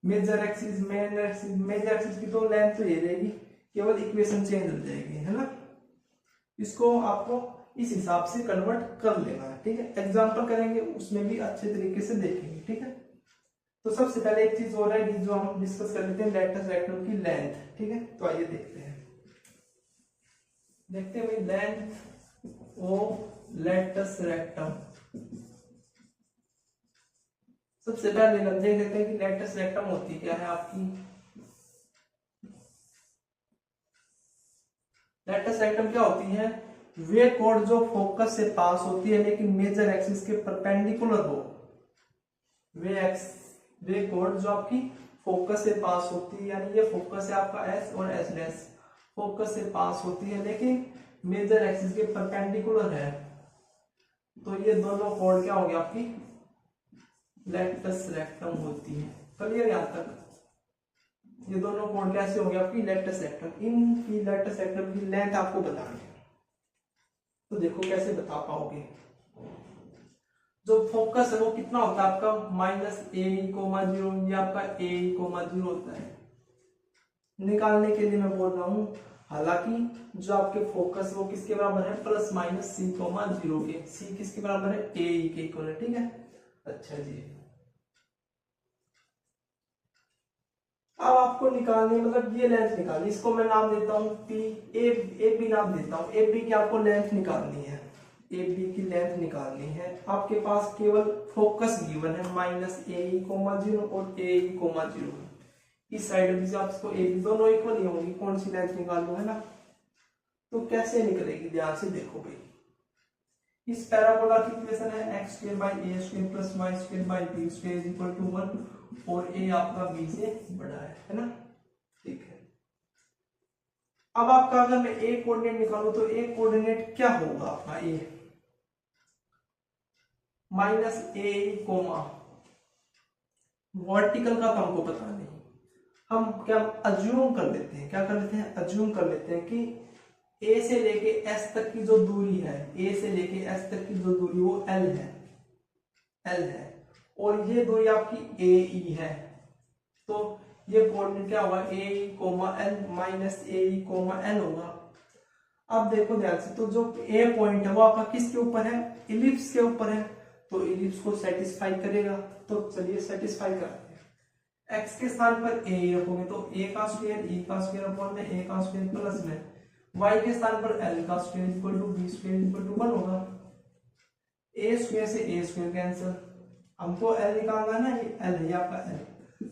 Speaker 1: मेजर एक्सिस, मेजर एक्सिस की तो लेंथ तो ये रहेगी, केवल इक्वेशन चेंज हो जाएगी, है ना। इसको आपको इस हिसाब से कन्वर्ट कर लेना है, ठीक है। एग्जांपल करेंगे उसमें भी अच्छे तरीके से देखेंगे, ठीक है। तो सबसे पहले एक चीज और है जो हम डिस्कस कर लेते हैं, लेटस रेक्टम की लेंथ, ठीक है। तो आइए देखते हैं, देखते हैं भाई लेंथ ऑफ लेटस रेक्टम। सबसे पहले हम देख लेते हैं कि लेटस रेक्टम होती क्या है आपकी। लेटस रेक्टम क्या होती है, वे कोड जो फोकस से पास होती है लेकिन मेजर एक्सिस के परपेंडिकुलर हो। वे कोड जो आपकी फोकस से पास होती है, यानी ये फोकस है आपका एस और एस डैश, फोकस से पास होती है लेकिन मेजर एक्सिस के परपेंडिकुलर है। तो ये दोनों कोड क्या हो गया आपकी लेटस रेक्टम होती है। क्लियर यहां तक, ये दोनों कोड कैसे हो गया आपकी लेटस रेक्टम। इनकी लेटस रेक्टम की लेंथ आपको बतानी है, तो देखो कैसे बता पाओगे। जो फोकस है वो कितना होता है आपका माइनस ए कोमा 0, ये आपका ए कोमा 0 होता है। निकालने के लिए मैं बोल रहा हूं, हालांकि जो आपके फोकस है वो किसके बराबर है, प्लस माइनस सी कोमा 0 के। सी किसके बराबर है, ए के इक्वल है, ठीक है। अच्छा जी, अब आपको निकालनी, मतलब ये लेंथ निकालनी, इसको मैं नाम देता हूं पी, ए बी नाम देता हूं। ए बी की आपको लेंथ निकालनी है, ए बी की लेंथ निकालनी है। आपके पास केवल फोकस गिवन है माइनस ए कोमा 0 और ए कोमा 0। इस साइड भी आपको ए बी दोनों इक्वल ही होंगी, कौन सी लेंथ निकालू, है ना। तो कैसे निकलेगी, ध्यान से देखो भाई। इस पैराबोला की इक्वेशन है x square by A square plus Y square by b square is equal to 1 और a आपका b से बड़ा है ना, ठीक है। अब आपका अगर मैं a कोऑर्डिनेट निकालूं तो a कोऑर्डिनेट क्या होगा आपका, a minus a comma vertical का तो हमको पता नहीं, हम क्या अज्यूम कर लेते हैं, क्या कर लेते हैं, अज्यूम कर लेते हैं कि ए से लेके एस तक की जो दूरी है, ए से लेके एस तक की जो दूरी वो एल है और ये दूरी आपकी ए ई है। तो ये कोऑर्डिनेट क्या होगा, ए ई कोमा एल माइनस ए ई कोमा एल होगा। अब देखो ध्यान से, तो जो ए पॉइंट है वो आपका किसके ऊपर है, इलिप्स के ऊपर है, तो इलिप्स को सेटिस्फाई करेगा। तो चलिए सेटिस्फाई करते हैं। एक्स के स्थान पर ए रखोगे तो ए का स्क्वायर ई का स्क्वायर अपॉन में ए का स्क्वायर प्लस में y के स्थान पर l का square equal to b square equal to 1 होगा। a स्क्वायर से a स्क्वायर कैंसिल, हमको l निकालना है ना, ये l है आपका l,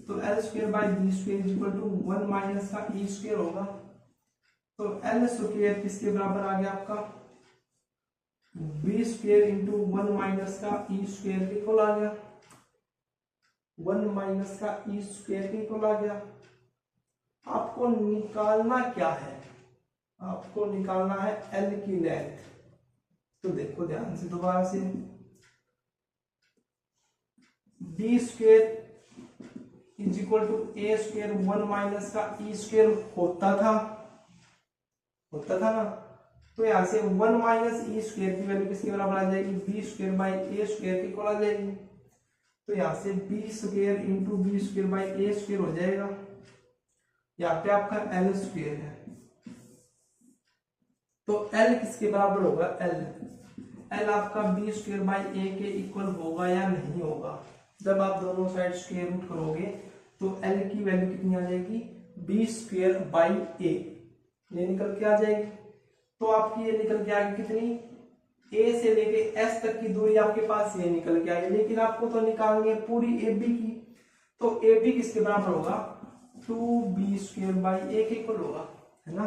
Speaker 1: तो l square by b square equal to 1 minus का e स्क्वायर होगा। तो l स्क्वायर किसके बराबर आ गया आपका, b स्क्वायर इंटू 1 माइनस का e स्क्वायर के इक्वल आ गया, 1 माइनस का e स्क्वायर के इक्वल आ गया। आपको निकालना क्या है, आपको निकालना है L की लेंथ। तो देखो ध्यान से दोबारा से, b square is equal to A square 1 minus का ई स्क्वायर होता था ना, तो यहां से 1 माइनस ई स्क्वायर की वैल्यू किसके बराबर आ जाएगी, b square by A square के इक्वल आ जाएगी। तो यहां से b square into b square by A square हो जाएगा। यहाँ पे आपका एल स्क्वायर है, तो L किसके बराबर होगा, L आपका बी स्क्वायर बाई ए के इक्वल होगा या नहीं होगा। जब आप दोनों साइड स्क्वायर रूट करोगे तो L की वैल्यू कितनी आ जाएगी, बी स्क्वायर बाई ए, ये निकल के आ जाएगी। तो आपकी ये निकल के आएगी कितनी, A से लेके S तक की दूरी आपके पास ये निकल के आएगी, लेकिन आपको तो निकालनी है पूरी AB की। तो AB किसके बराबर होगा, 2b स्क्वायर बाई ए के इक्वल होगा, है ना।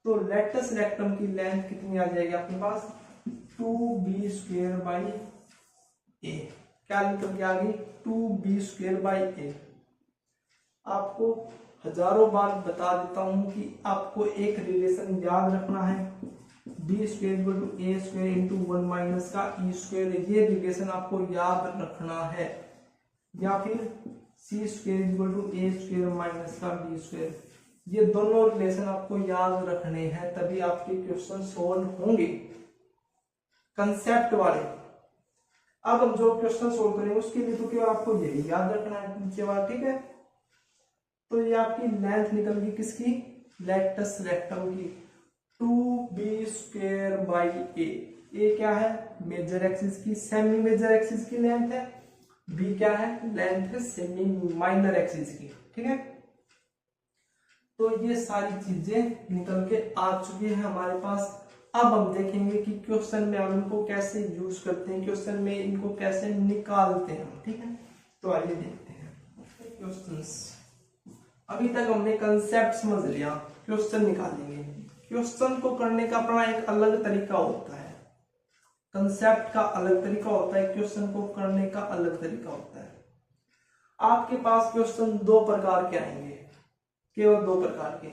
Speaker 1: तो लेटस रेक्टम की लेंथ कितनी आ जाएगी आपके पास, 2b स्क्वायर बाई ए, क्या निकल के आ गई, 2b स्क्वायर बाई ए। आपको हजारों बार बता देता हूं कि आपको एक रिलेशन याद रखना है, b square equal to A square into 1 minus का ई स्क्वायर, ये रिलेशन आपको याद रखना है। या फिर c square equal to A square minus का बी स्क्वायर, ये दोनों रिलेशन आपको याद रखने हैं, तभी आपके क्वेश्चन सोल्व होंगे कंसेप्ट वाले। अब हम जो क्वेश्चन सोल्व करेंगे उसके लिए तो केवल आपको यही याद रखना है नीचे वाला, ठीक है। तो ये आपकी लेंथ निकल गई किसकी, लेटस रेक्टम की, 2b स्क्वायर बाई ए क्या है, मेजर एक्सिस की, सेमी मेजर एक्सिस की लेंथ है, b क्या है, लेंथ है सेमी माइनर एक्सिस की, ठीक है। तो ये सारी चीजें निकल के आ चुकी है हमारे पास। अब हम देखेंगे कि क्वेश्चन में हम इनको कैसे यूज करते हैं, क्वेश्चन में इनको कैसे निकालते हैं, ठीक है। तो आइए देखते हैं क्वेश्चंस। अभी तक हमने कंसेप्ट समझ लिया, क्वेश्चन निकालेंगे। क्वेश्चन को करने का अपना एक अलग तरीका होता है, कंसेप्ट का अलग तरीका होता है, क्वेश्चन को करने का अलग तरीका होता है। आपके पास क्वेश्चन दो प्रकार के आएंगे, केवल दो प्रकार के।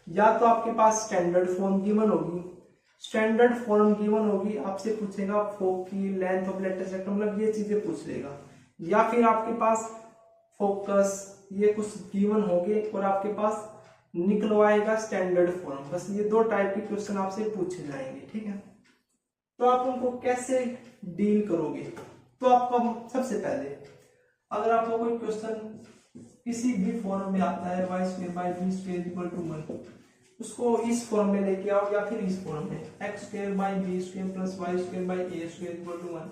Speaker 1: या तो आपके पास स्टैंडर्ड फॉर्म गिवन होगी, स्टैंडर्ड फॉर्म गिवन होगी, आपसे पूछेगा फोक की लेंथ ऑफ लेटस रेक्टम, मतलब ये चीजें पूछ लेगा। या फिर आपके पास फोकस, ये कुछ गिवन होंगे और आपके पास निकलवाएगा स्टैंडर्ड फॉर्म। बस ये दो टाइप के क्वेश्चन आपसे पूछे जाएंगे, ठीक है। तो आप उनको कैसे डील करोगे, तो आपको सबसे पहले अगर आपको कोई क्वेश्चन किसी भी फॉर्म में आता है, y square by b square equal to 1, उसको इस फॉर्म में लेके आओ या फिर इस फॉर्म में, x square by b square plus Y square by A square equal to 1,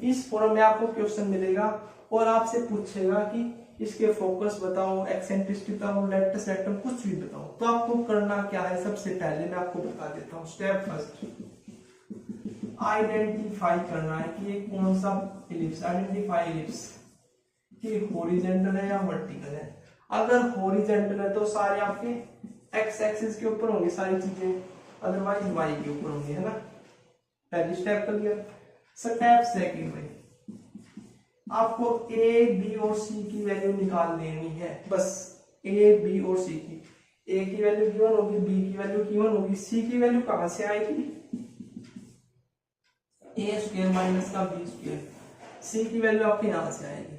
Speaker 1: इस फॉर्म में आपको क्वेश्चन मिलेगा और आपसे पूछेगा कि इसके फोकस बताओ, एक्सेंट्रिसिटी बताओ, लेटस रेक्टम, कुछ भी बताओ। तो आपको करना क्या है, सबसे पहले मैं आपको बता देता हूँ। स्टेप फर्स्ट, आइडेंटिफाई करना है कि ये कौन सा इलिप्स, आइडेंटिफाई इलिप्स कि हॉरिजॉन्टल है या वर्टिकल है। अगर हॉरिजॉन्टल है तो सारे आपके एक्स एक्सिस के ऊपर होंगी सारी चीजें, अदरवाइज वाई के ऊपर होंगे, है ना। पहली स्टेप कर लिया। स्टेप सेकंड में आपको ए बी और सी की वैल्यू निकाल लेनी है, बस ए बी और सी की। ए की वैल्यू गिवन होगी, बी की वैल्यू गिवन होगी, सी की वैल्यू कहां से आएगी, ए स्क्वायर माइनस का बी स्क्वायर, सी की वैल्यू आपकी यहां से आएगी।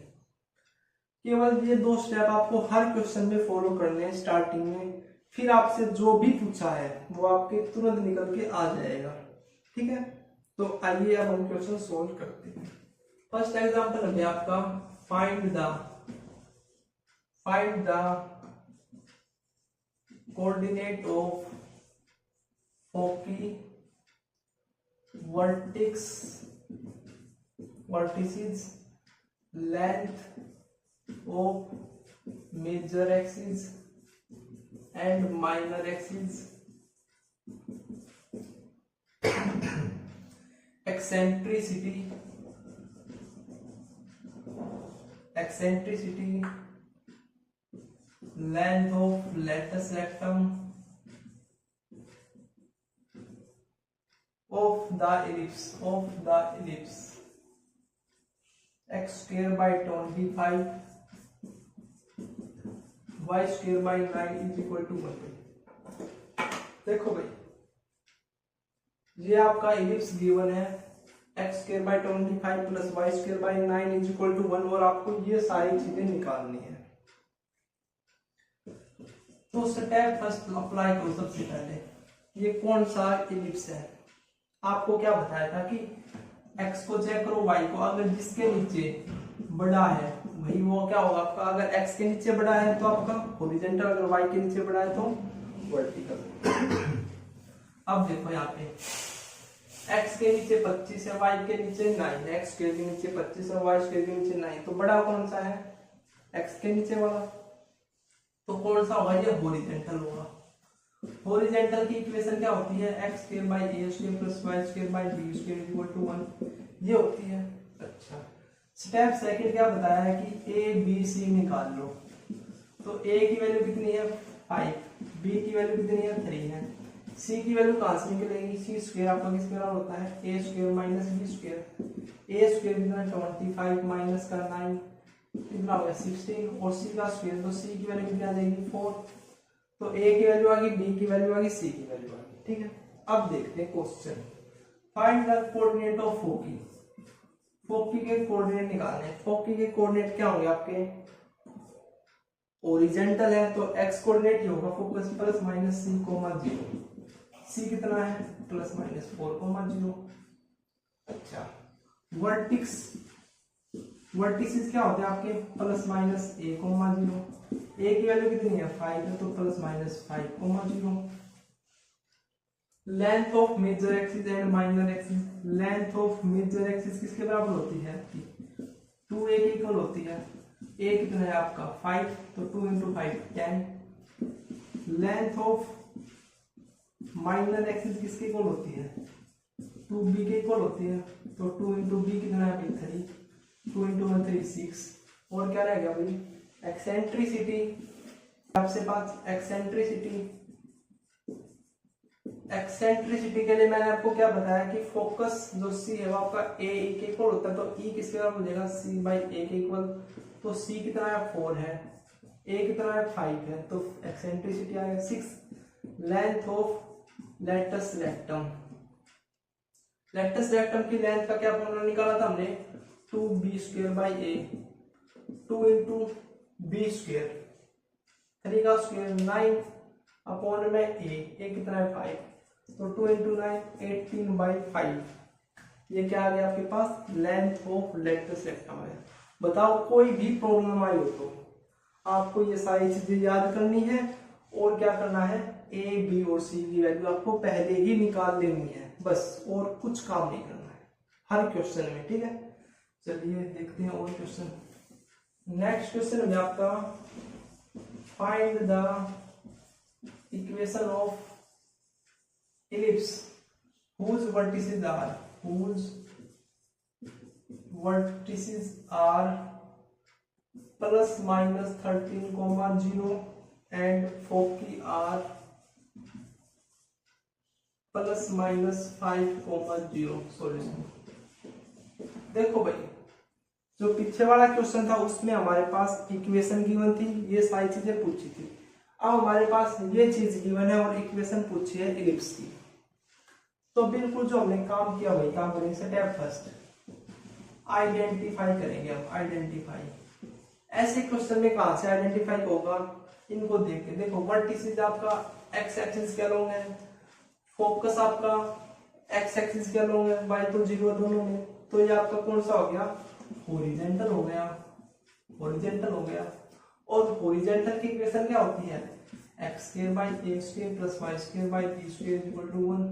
Speaker 1: केवल ये दो स्टेप आपको हर क्वेश्चन में फॉलो करने हैं स्टार्टिंग में, फिर आपसे जो भी पूछा है वो आपके तुरंत निकल के आ जाएगा, ठीक है। तो आइए अब हम क्वेश्चन सोल्व करते हैं। फर्स्ट एग्जांपल है आपका find the coordinate of foci vertices length of major axis and minor axis, eccentricity, length of latus rectum of the ellipse, x square by 25 y square by 9 is equal to 1। देखो भाई, ये आपका ellipse given है x square by 25 plus y square by 9 is equal to 1, और आपको ये सारी चीजें निकालनी है। तो स्टेप फर्स्ट अप्लाई करो। सबसे पहले ये कौन सा इलिप्स है, आपको क्या बताया था कि x को चेक करो, y को, अगर जिसके नीचे बड़ा है वही वो क्या होगा आपका, अगर x के नीचे बड़ा है तो आपका हॉरिजॉन्टल, अगर y के नीचे बड़ा है तो वर्टिकल। अब देखो यहाँ पे x के नीचे 25 है, y के नीचे 9 है, x स्क्वायर के नीचे 25 है, y स्क्वायर के नीचे 9, तो बड़ा कौन सा है, x के नीचे वाला। तो कौन सा होगा, ये हॉरिजॉन्टल होगा। हॉरिजॉन्टल की इक्वेशन क्या होती है, x square by a square plus y square by b square equal to 1, ये होती है। अच्छा, स्टेप सेकंड क्या बताया है कि a b c निकाल लो। तो a की वैल्यू कितनी है 5, b की वैल्यू कितनी है 3 है, c की वैल्यू कहां से निकलेगी, c स्क्वायर आपका किस बराबर होता है, a square minus b square. a square कितना 25 माइनस का 9 कितना होगा 16, और c का स्क्वायर, तो c की वैल्यू कितनी आ जाएगी 4। तो a की वैल्यू आ गई, b की वैल्यू आ गई, c की वैल्यू आ गई, ठीक है। अब देखते हैं question, find the coordinate of foci. Foci के कोऑर्डिनेट निकालने हैं। फोकी के कोऑर्डिनेट क्या होंगे आपके, ओरिजेंटल है तो x कोऑर्डिनेट ही होगा focus plus minus c comma 0, c कितना है प्लस माइनस 4 कोमा 0। अच्छा, वर्टिक्स क्या होते हैं आपके, plus minus a comma 0, a की वैल्यू कितनी है 5 है, तो plus minus 5 comma 0। Length of major axis and minor axis, length of major axis किसके बराबर होती है आपकी, 2a के इक्वल होती है। a कितना है आपका 5, तो 2 into 5 10। Length of minor axis किसके इक्वल होती है, 2b के इक्वल होती है, तो 2 इंटू b कितना है भाई 3, 2 इंटू 1 3 6। और क्या रहेगा भाई, एक्सेंट्रिसिटी, आपसे पास एक्सेंट्रिसिटी के लिए मैंने आपको क्या बताया कि फोकस जो c है वो आपका a के इक्वल होता है, तो e किसके बराबर हो जाएगा c बाई a के इक्वल। तो c कितना है 4 है, a कितना है 5 है, तो एक्सेंट्रिसिटी आ गया 6। Length of latus rectum, latus rectum की लेंथ का क्या फॉर्मूला निकाला था हमने, 2b square by a, 2 into b square, 3 का स्क्वायर 9 अपॉन में a कितना है 5, तो 2 इंटू 9 18 बाई 5। ये क्या आ गया आपके पास, लेंथ ऑफ लेटस रेक्टम है। बताओ कोई भी प्रॉब्लम आई हो तो आपको ये सारी चीजें याद करनी है, और क्या करना है, a b और c की वैल्यू आपको पहले ही निकाल लेनी है, बस और कुछ काम नहीं करना है हर क्वेश्चन में, ठीक है। चलिए देखते हैं और क्वेश्चन। नेक्स्ट क्वेश्चन है आपका find the equation of ellipse whose vertices are plus minus 13, 0 and foci are plus minus 5,0 solution. देखो भाई, जो पीछे वाला क्वेश्चन था उसमें हमारे पास इक्वेशन गिवन थी, ये सारी चीजें पूछी थी। अब हमारे पास ये चीज गिवन है और इक्वेशन पूछी है इलिप्स की। तो बिल्कुल जो हमने काम किया वही काम करेंगे। स्टेप फर्स्ट, आइडेंटिफाई करेंगे हम। आइडेंटिफाई, ऐसे क्वेश्चन में कहां से आइडेंटिफाई होगा, इनको देख के देखो। वर्टिसेस आपका एक्स एक्सिस के अलोंग है, फोकस आपका एक्स एक्सिस के अलोंग है, y तो 0 दोनों में, तो ये आपका कौन सा हो गया, हॉरिजॉन्टल हो गया। हॉरिजॉन्टल हो गया। और हॉरिजॉन्टल की इक्वेशन क्या होती है, x² by a² plus y² by b² equal to 1।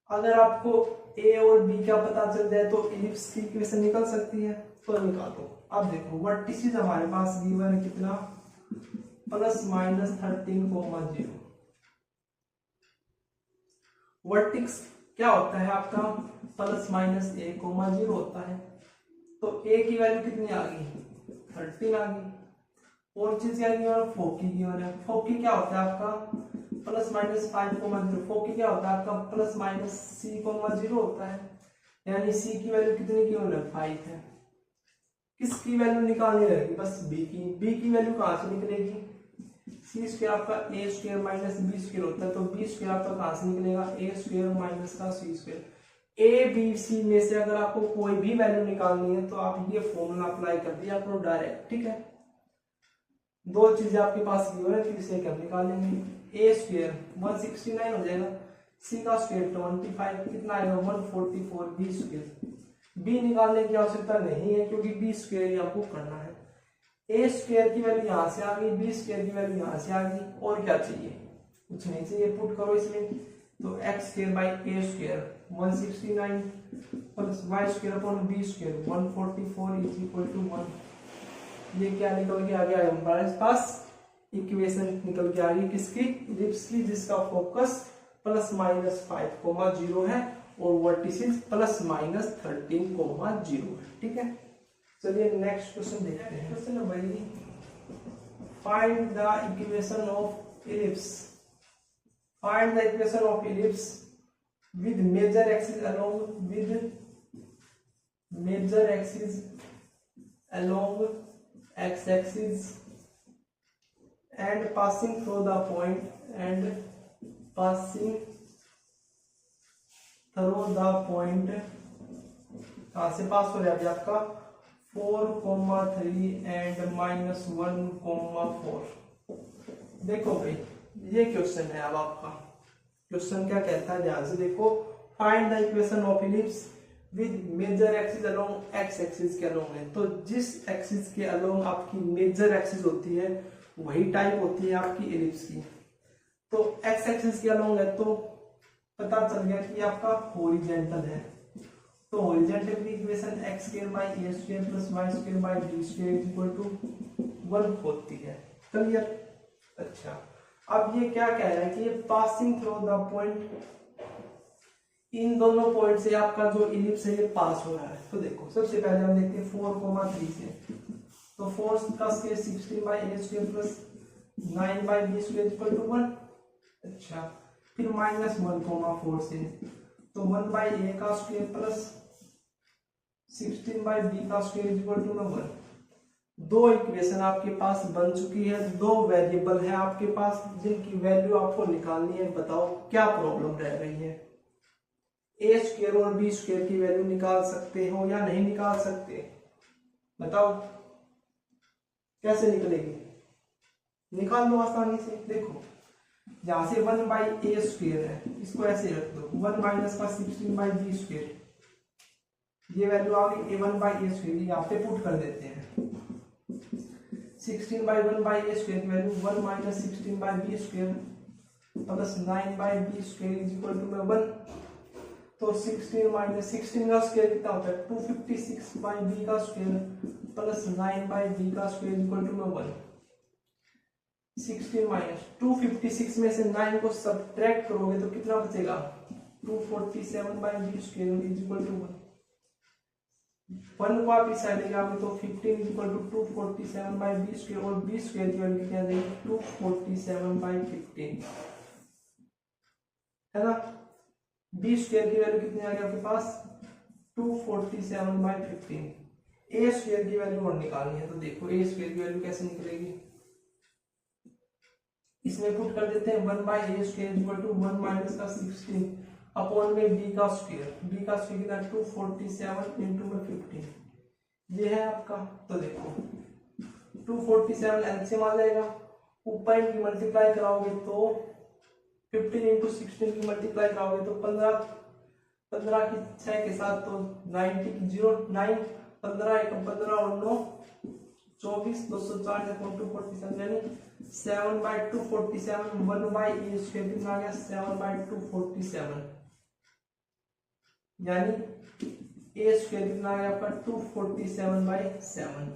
Speaker 1: अगर आपको a और b क्या पता चल जाए तो इलिप्स की इक्वेशन निकल सकती है, तो निकालो। अब देखो वर्टिसेस हमारे पास गिवन है कितना, प्लस माइनस 13,0। वर्टिक्स क्या होता है आपका, प्लस माइनस a,0 होता है। तो a की वैल्यू कितनी आ गई, 13 आ गई। और चीज क्या गिवन, फोकी गिवन है। फोकी क्या होता है आपका, प्लस माइनस 5,0। फोकी क्या होता है आपका, प्लस माइनस c,0 होता है। यानी c की वैल्यू कितनी गिवन है, 5 है। किसकी वैल्यू निकालनी रहेगी, बस b की। b की वैल्यू कहां से निकलेगी, c² आपका a² माइनस b² होता है, तो b² आपका कहां से निकलेगा, a² माइनस का c²। a b c में से अगर आपको कोई भी वैल्यू निकालनी है तो आप ये फॉर्मूला अप्लाई कर दिया करो डायरेक्ट, ठीक है। दो चीजें आपके पास गिवन है, तीसरे क्या निकालेंगे, a² 169 हो जाएगा, c का स्क्वायर 25 कितना आएगा 144, b² निकालने की आवश्यकता नहीं है क्योंकि b² आपको करना है। a² की वैल्यू यहां से आ गई, b² की वैल्यू यहां से आ गई, और क्या चाहिए, कुछ नहीं चाहिए, पुट करो इसमें। तो x² by a² 169 plus y² upon b² 144 is equal to 1। ये क्या निकल के आ गया हमारे पास, इक्वेशन निकल के आ गई किसकी, इलिप्स की, जिसका फोकस प्लस माइनस 5,0 है और वर्टिसेस प्लस माइनस 13,0 है, ठीक है। चलिए नेक्स्ट क्वेश्चन देखते हैं। Question number 3, find the equation of ellipse. Find the equation of ellipse with major axis along x axis and passing through the point कहां से पास हो रहा है आपका 4,3 एंड -1,4। देखो भाई ये क्वेश्चन है। अब आपका क्वेश्चन क्या कहता है, ध्यान से देखो। Find the equation of ellipse with major axis along x axis के अलोंग है। तो जिस एक्सिस के अलोंग आपकी मेजर एक्सिस होती है वही टाइप होती है आपकी इलिप्स की। तो एक्स एक्सिस के अलोंग है तो पता चल गया कि आपका हॉरिजॉन्टल है। तो हॉरिजॉन्टल की equation x² by a² plus y² by b² equal to 1 होती है। क्लियर। अच्छा, अब ये क्या कह रहा है कि ये पासिंग थ्रू द पॉइंट, इन दोनों पॉइंट से आपका जो इलिप्स है ये पास हो रहा है। तो देखो सबसे पहले हम देखते हैं 4,3 से। तो 4 का square 16 by a² plus 9 by b² equal to 1। अच्छा, फिर -1,4 से, तो 1 बाई a का स्क्वायर प्लस 16 बाई b का स्क्वायर इक्वल टू 1। दो इक्वेशन आपके पास बन चुकी है, दो वेरिएबल है आपके पास जिनकी वैल्यू आपको निकालनी है। बताओ क्या प्रॉब्लम रह रही है, a² और b² की वैल्यू निकाल सकते हो या नहीं निकाल सकते, बताओ कैसे निकलेगी, निकाल लो आसानी से। देखो यहां से 1 बाई a² है, इसको ऐसे रख दो, 1 माइनस का 16 बाई b², ये वैल्यू आ गई a1 बाई a², यहाँ पे पुट कर देते हैं। 16 बाई 1 बाई a² की value 1 minus 16 by b² plus 9 by b² is equal to 1। तो 16 माइनस 16 का स्क्वायर कितना होता है 256 बाई b का स्क्वायर प्लस 9 बाई b का स्क्वायर इक्वल टू 1। 16 माइनस 256 में से 9 को सब्ट्रैक्ट करोगे तो कितना बचेगा 247 by b² is equal to 1। 1 को आप इस साइड ले जाओगे तो 15 is equal to 247 by b² और b² की वैल्यू क्या देगी 247 बाई 15, है ना। बी स्क्वायर की वैल्यू कितनी आ गई आपके पास 247/15। ए स्क्वायर की वैल्यू और निकालनी है, तो देखो ए स्क्वायर की वैल्यू कैसे निकलेगी, इसमें पुट कर देते हैं 1/a square equal to 1 minus का 16 अपॉन में b का स्क्वायर कितना 247 इंटू में 15, ये है आपका। तो देखो 247 एलसीएम आ जाएगा, ऊपर इनकी मल्टीप्लाई कराओगे तो 15 इंटू 16 की मल्टीप्लाई कराओगे तो 15 की 6 के साथ तो 90 की 0 9 15 1 15 और 9 24 204 से 247 यानी 7/247 1/a स्क्वायर कितना आ गया 7/247 यानी a स्क्वायर कितना आ गया आपका 247/7।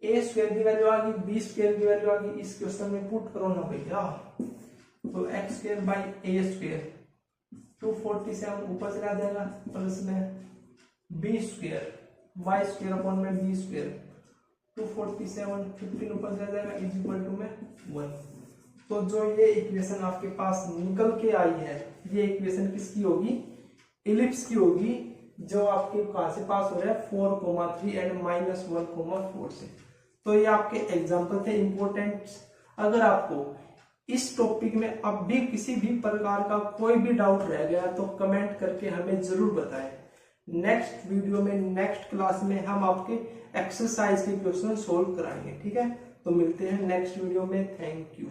Speaker 1: a स्क्वायर की वैल्यू आ गई, b स्क्वायर की वैल्यू आ गई, इस क्वेश्चन में पुट करो ना भैया, तो x square by a square 247 ऊपर चला जाएगा प्लस में b square y square upon में b स्क्वायर 247 15 ऊपर चला जाएगा इज इक्वल टू में 1। तो जो ये इक्वेशन आपके पास निकल के आई है, ये इक्वेशन किसकी होगी, इलिप्स की होगी, जो आपके कहां से पास हो रहा है 4,3 एंड -1,4 से। तो ये आपके एग्जांपल थे इंपॉर्टेंट। अगर आपको इस टॉपिक में अब भी किसी भी प्रकार का कोई भी डाउट रह गया तो कमेंट करके हमें जरूर बताएं। नेक्स्ट वीडियो में नेक्स्ट क्लास में हम आपके एक्सरसाइज के क्वेश्चन सोल्व कराएंगे, ठीक है। तो मिलते हैं नेक्स्ट वीडियो में, थैंक यू।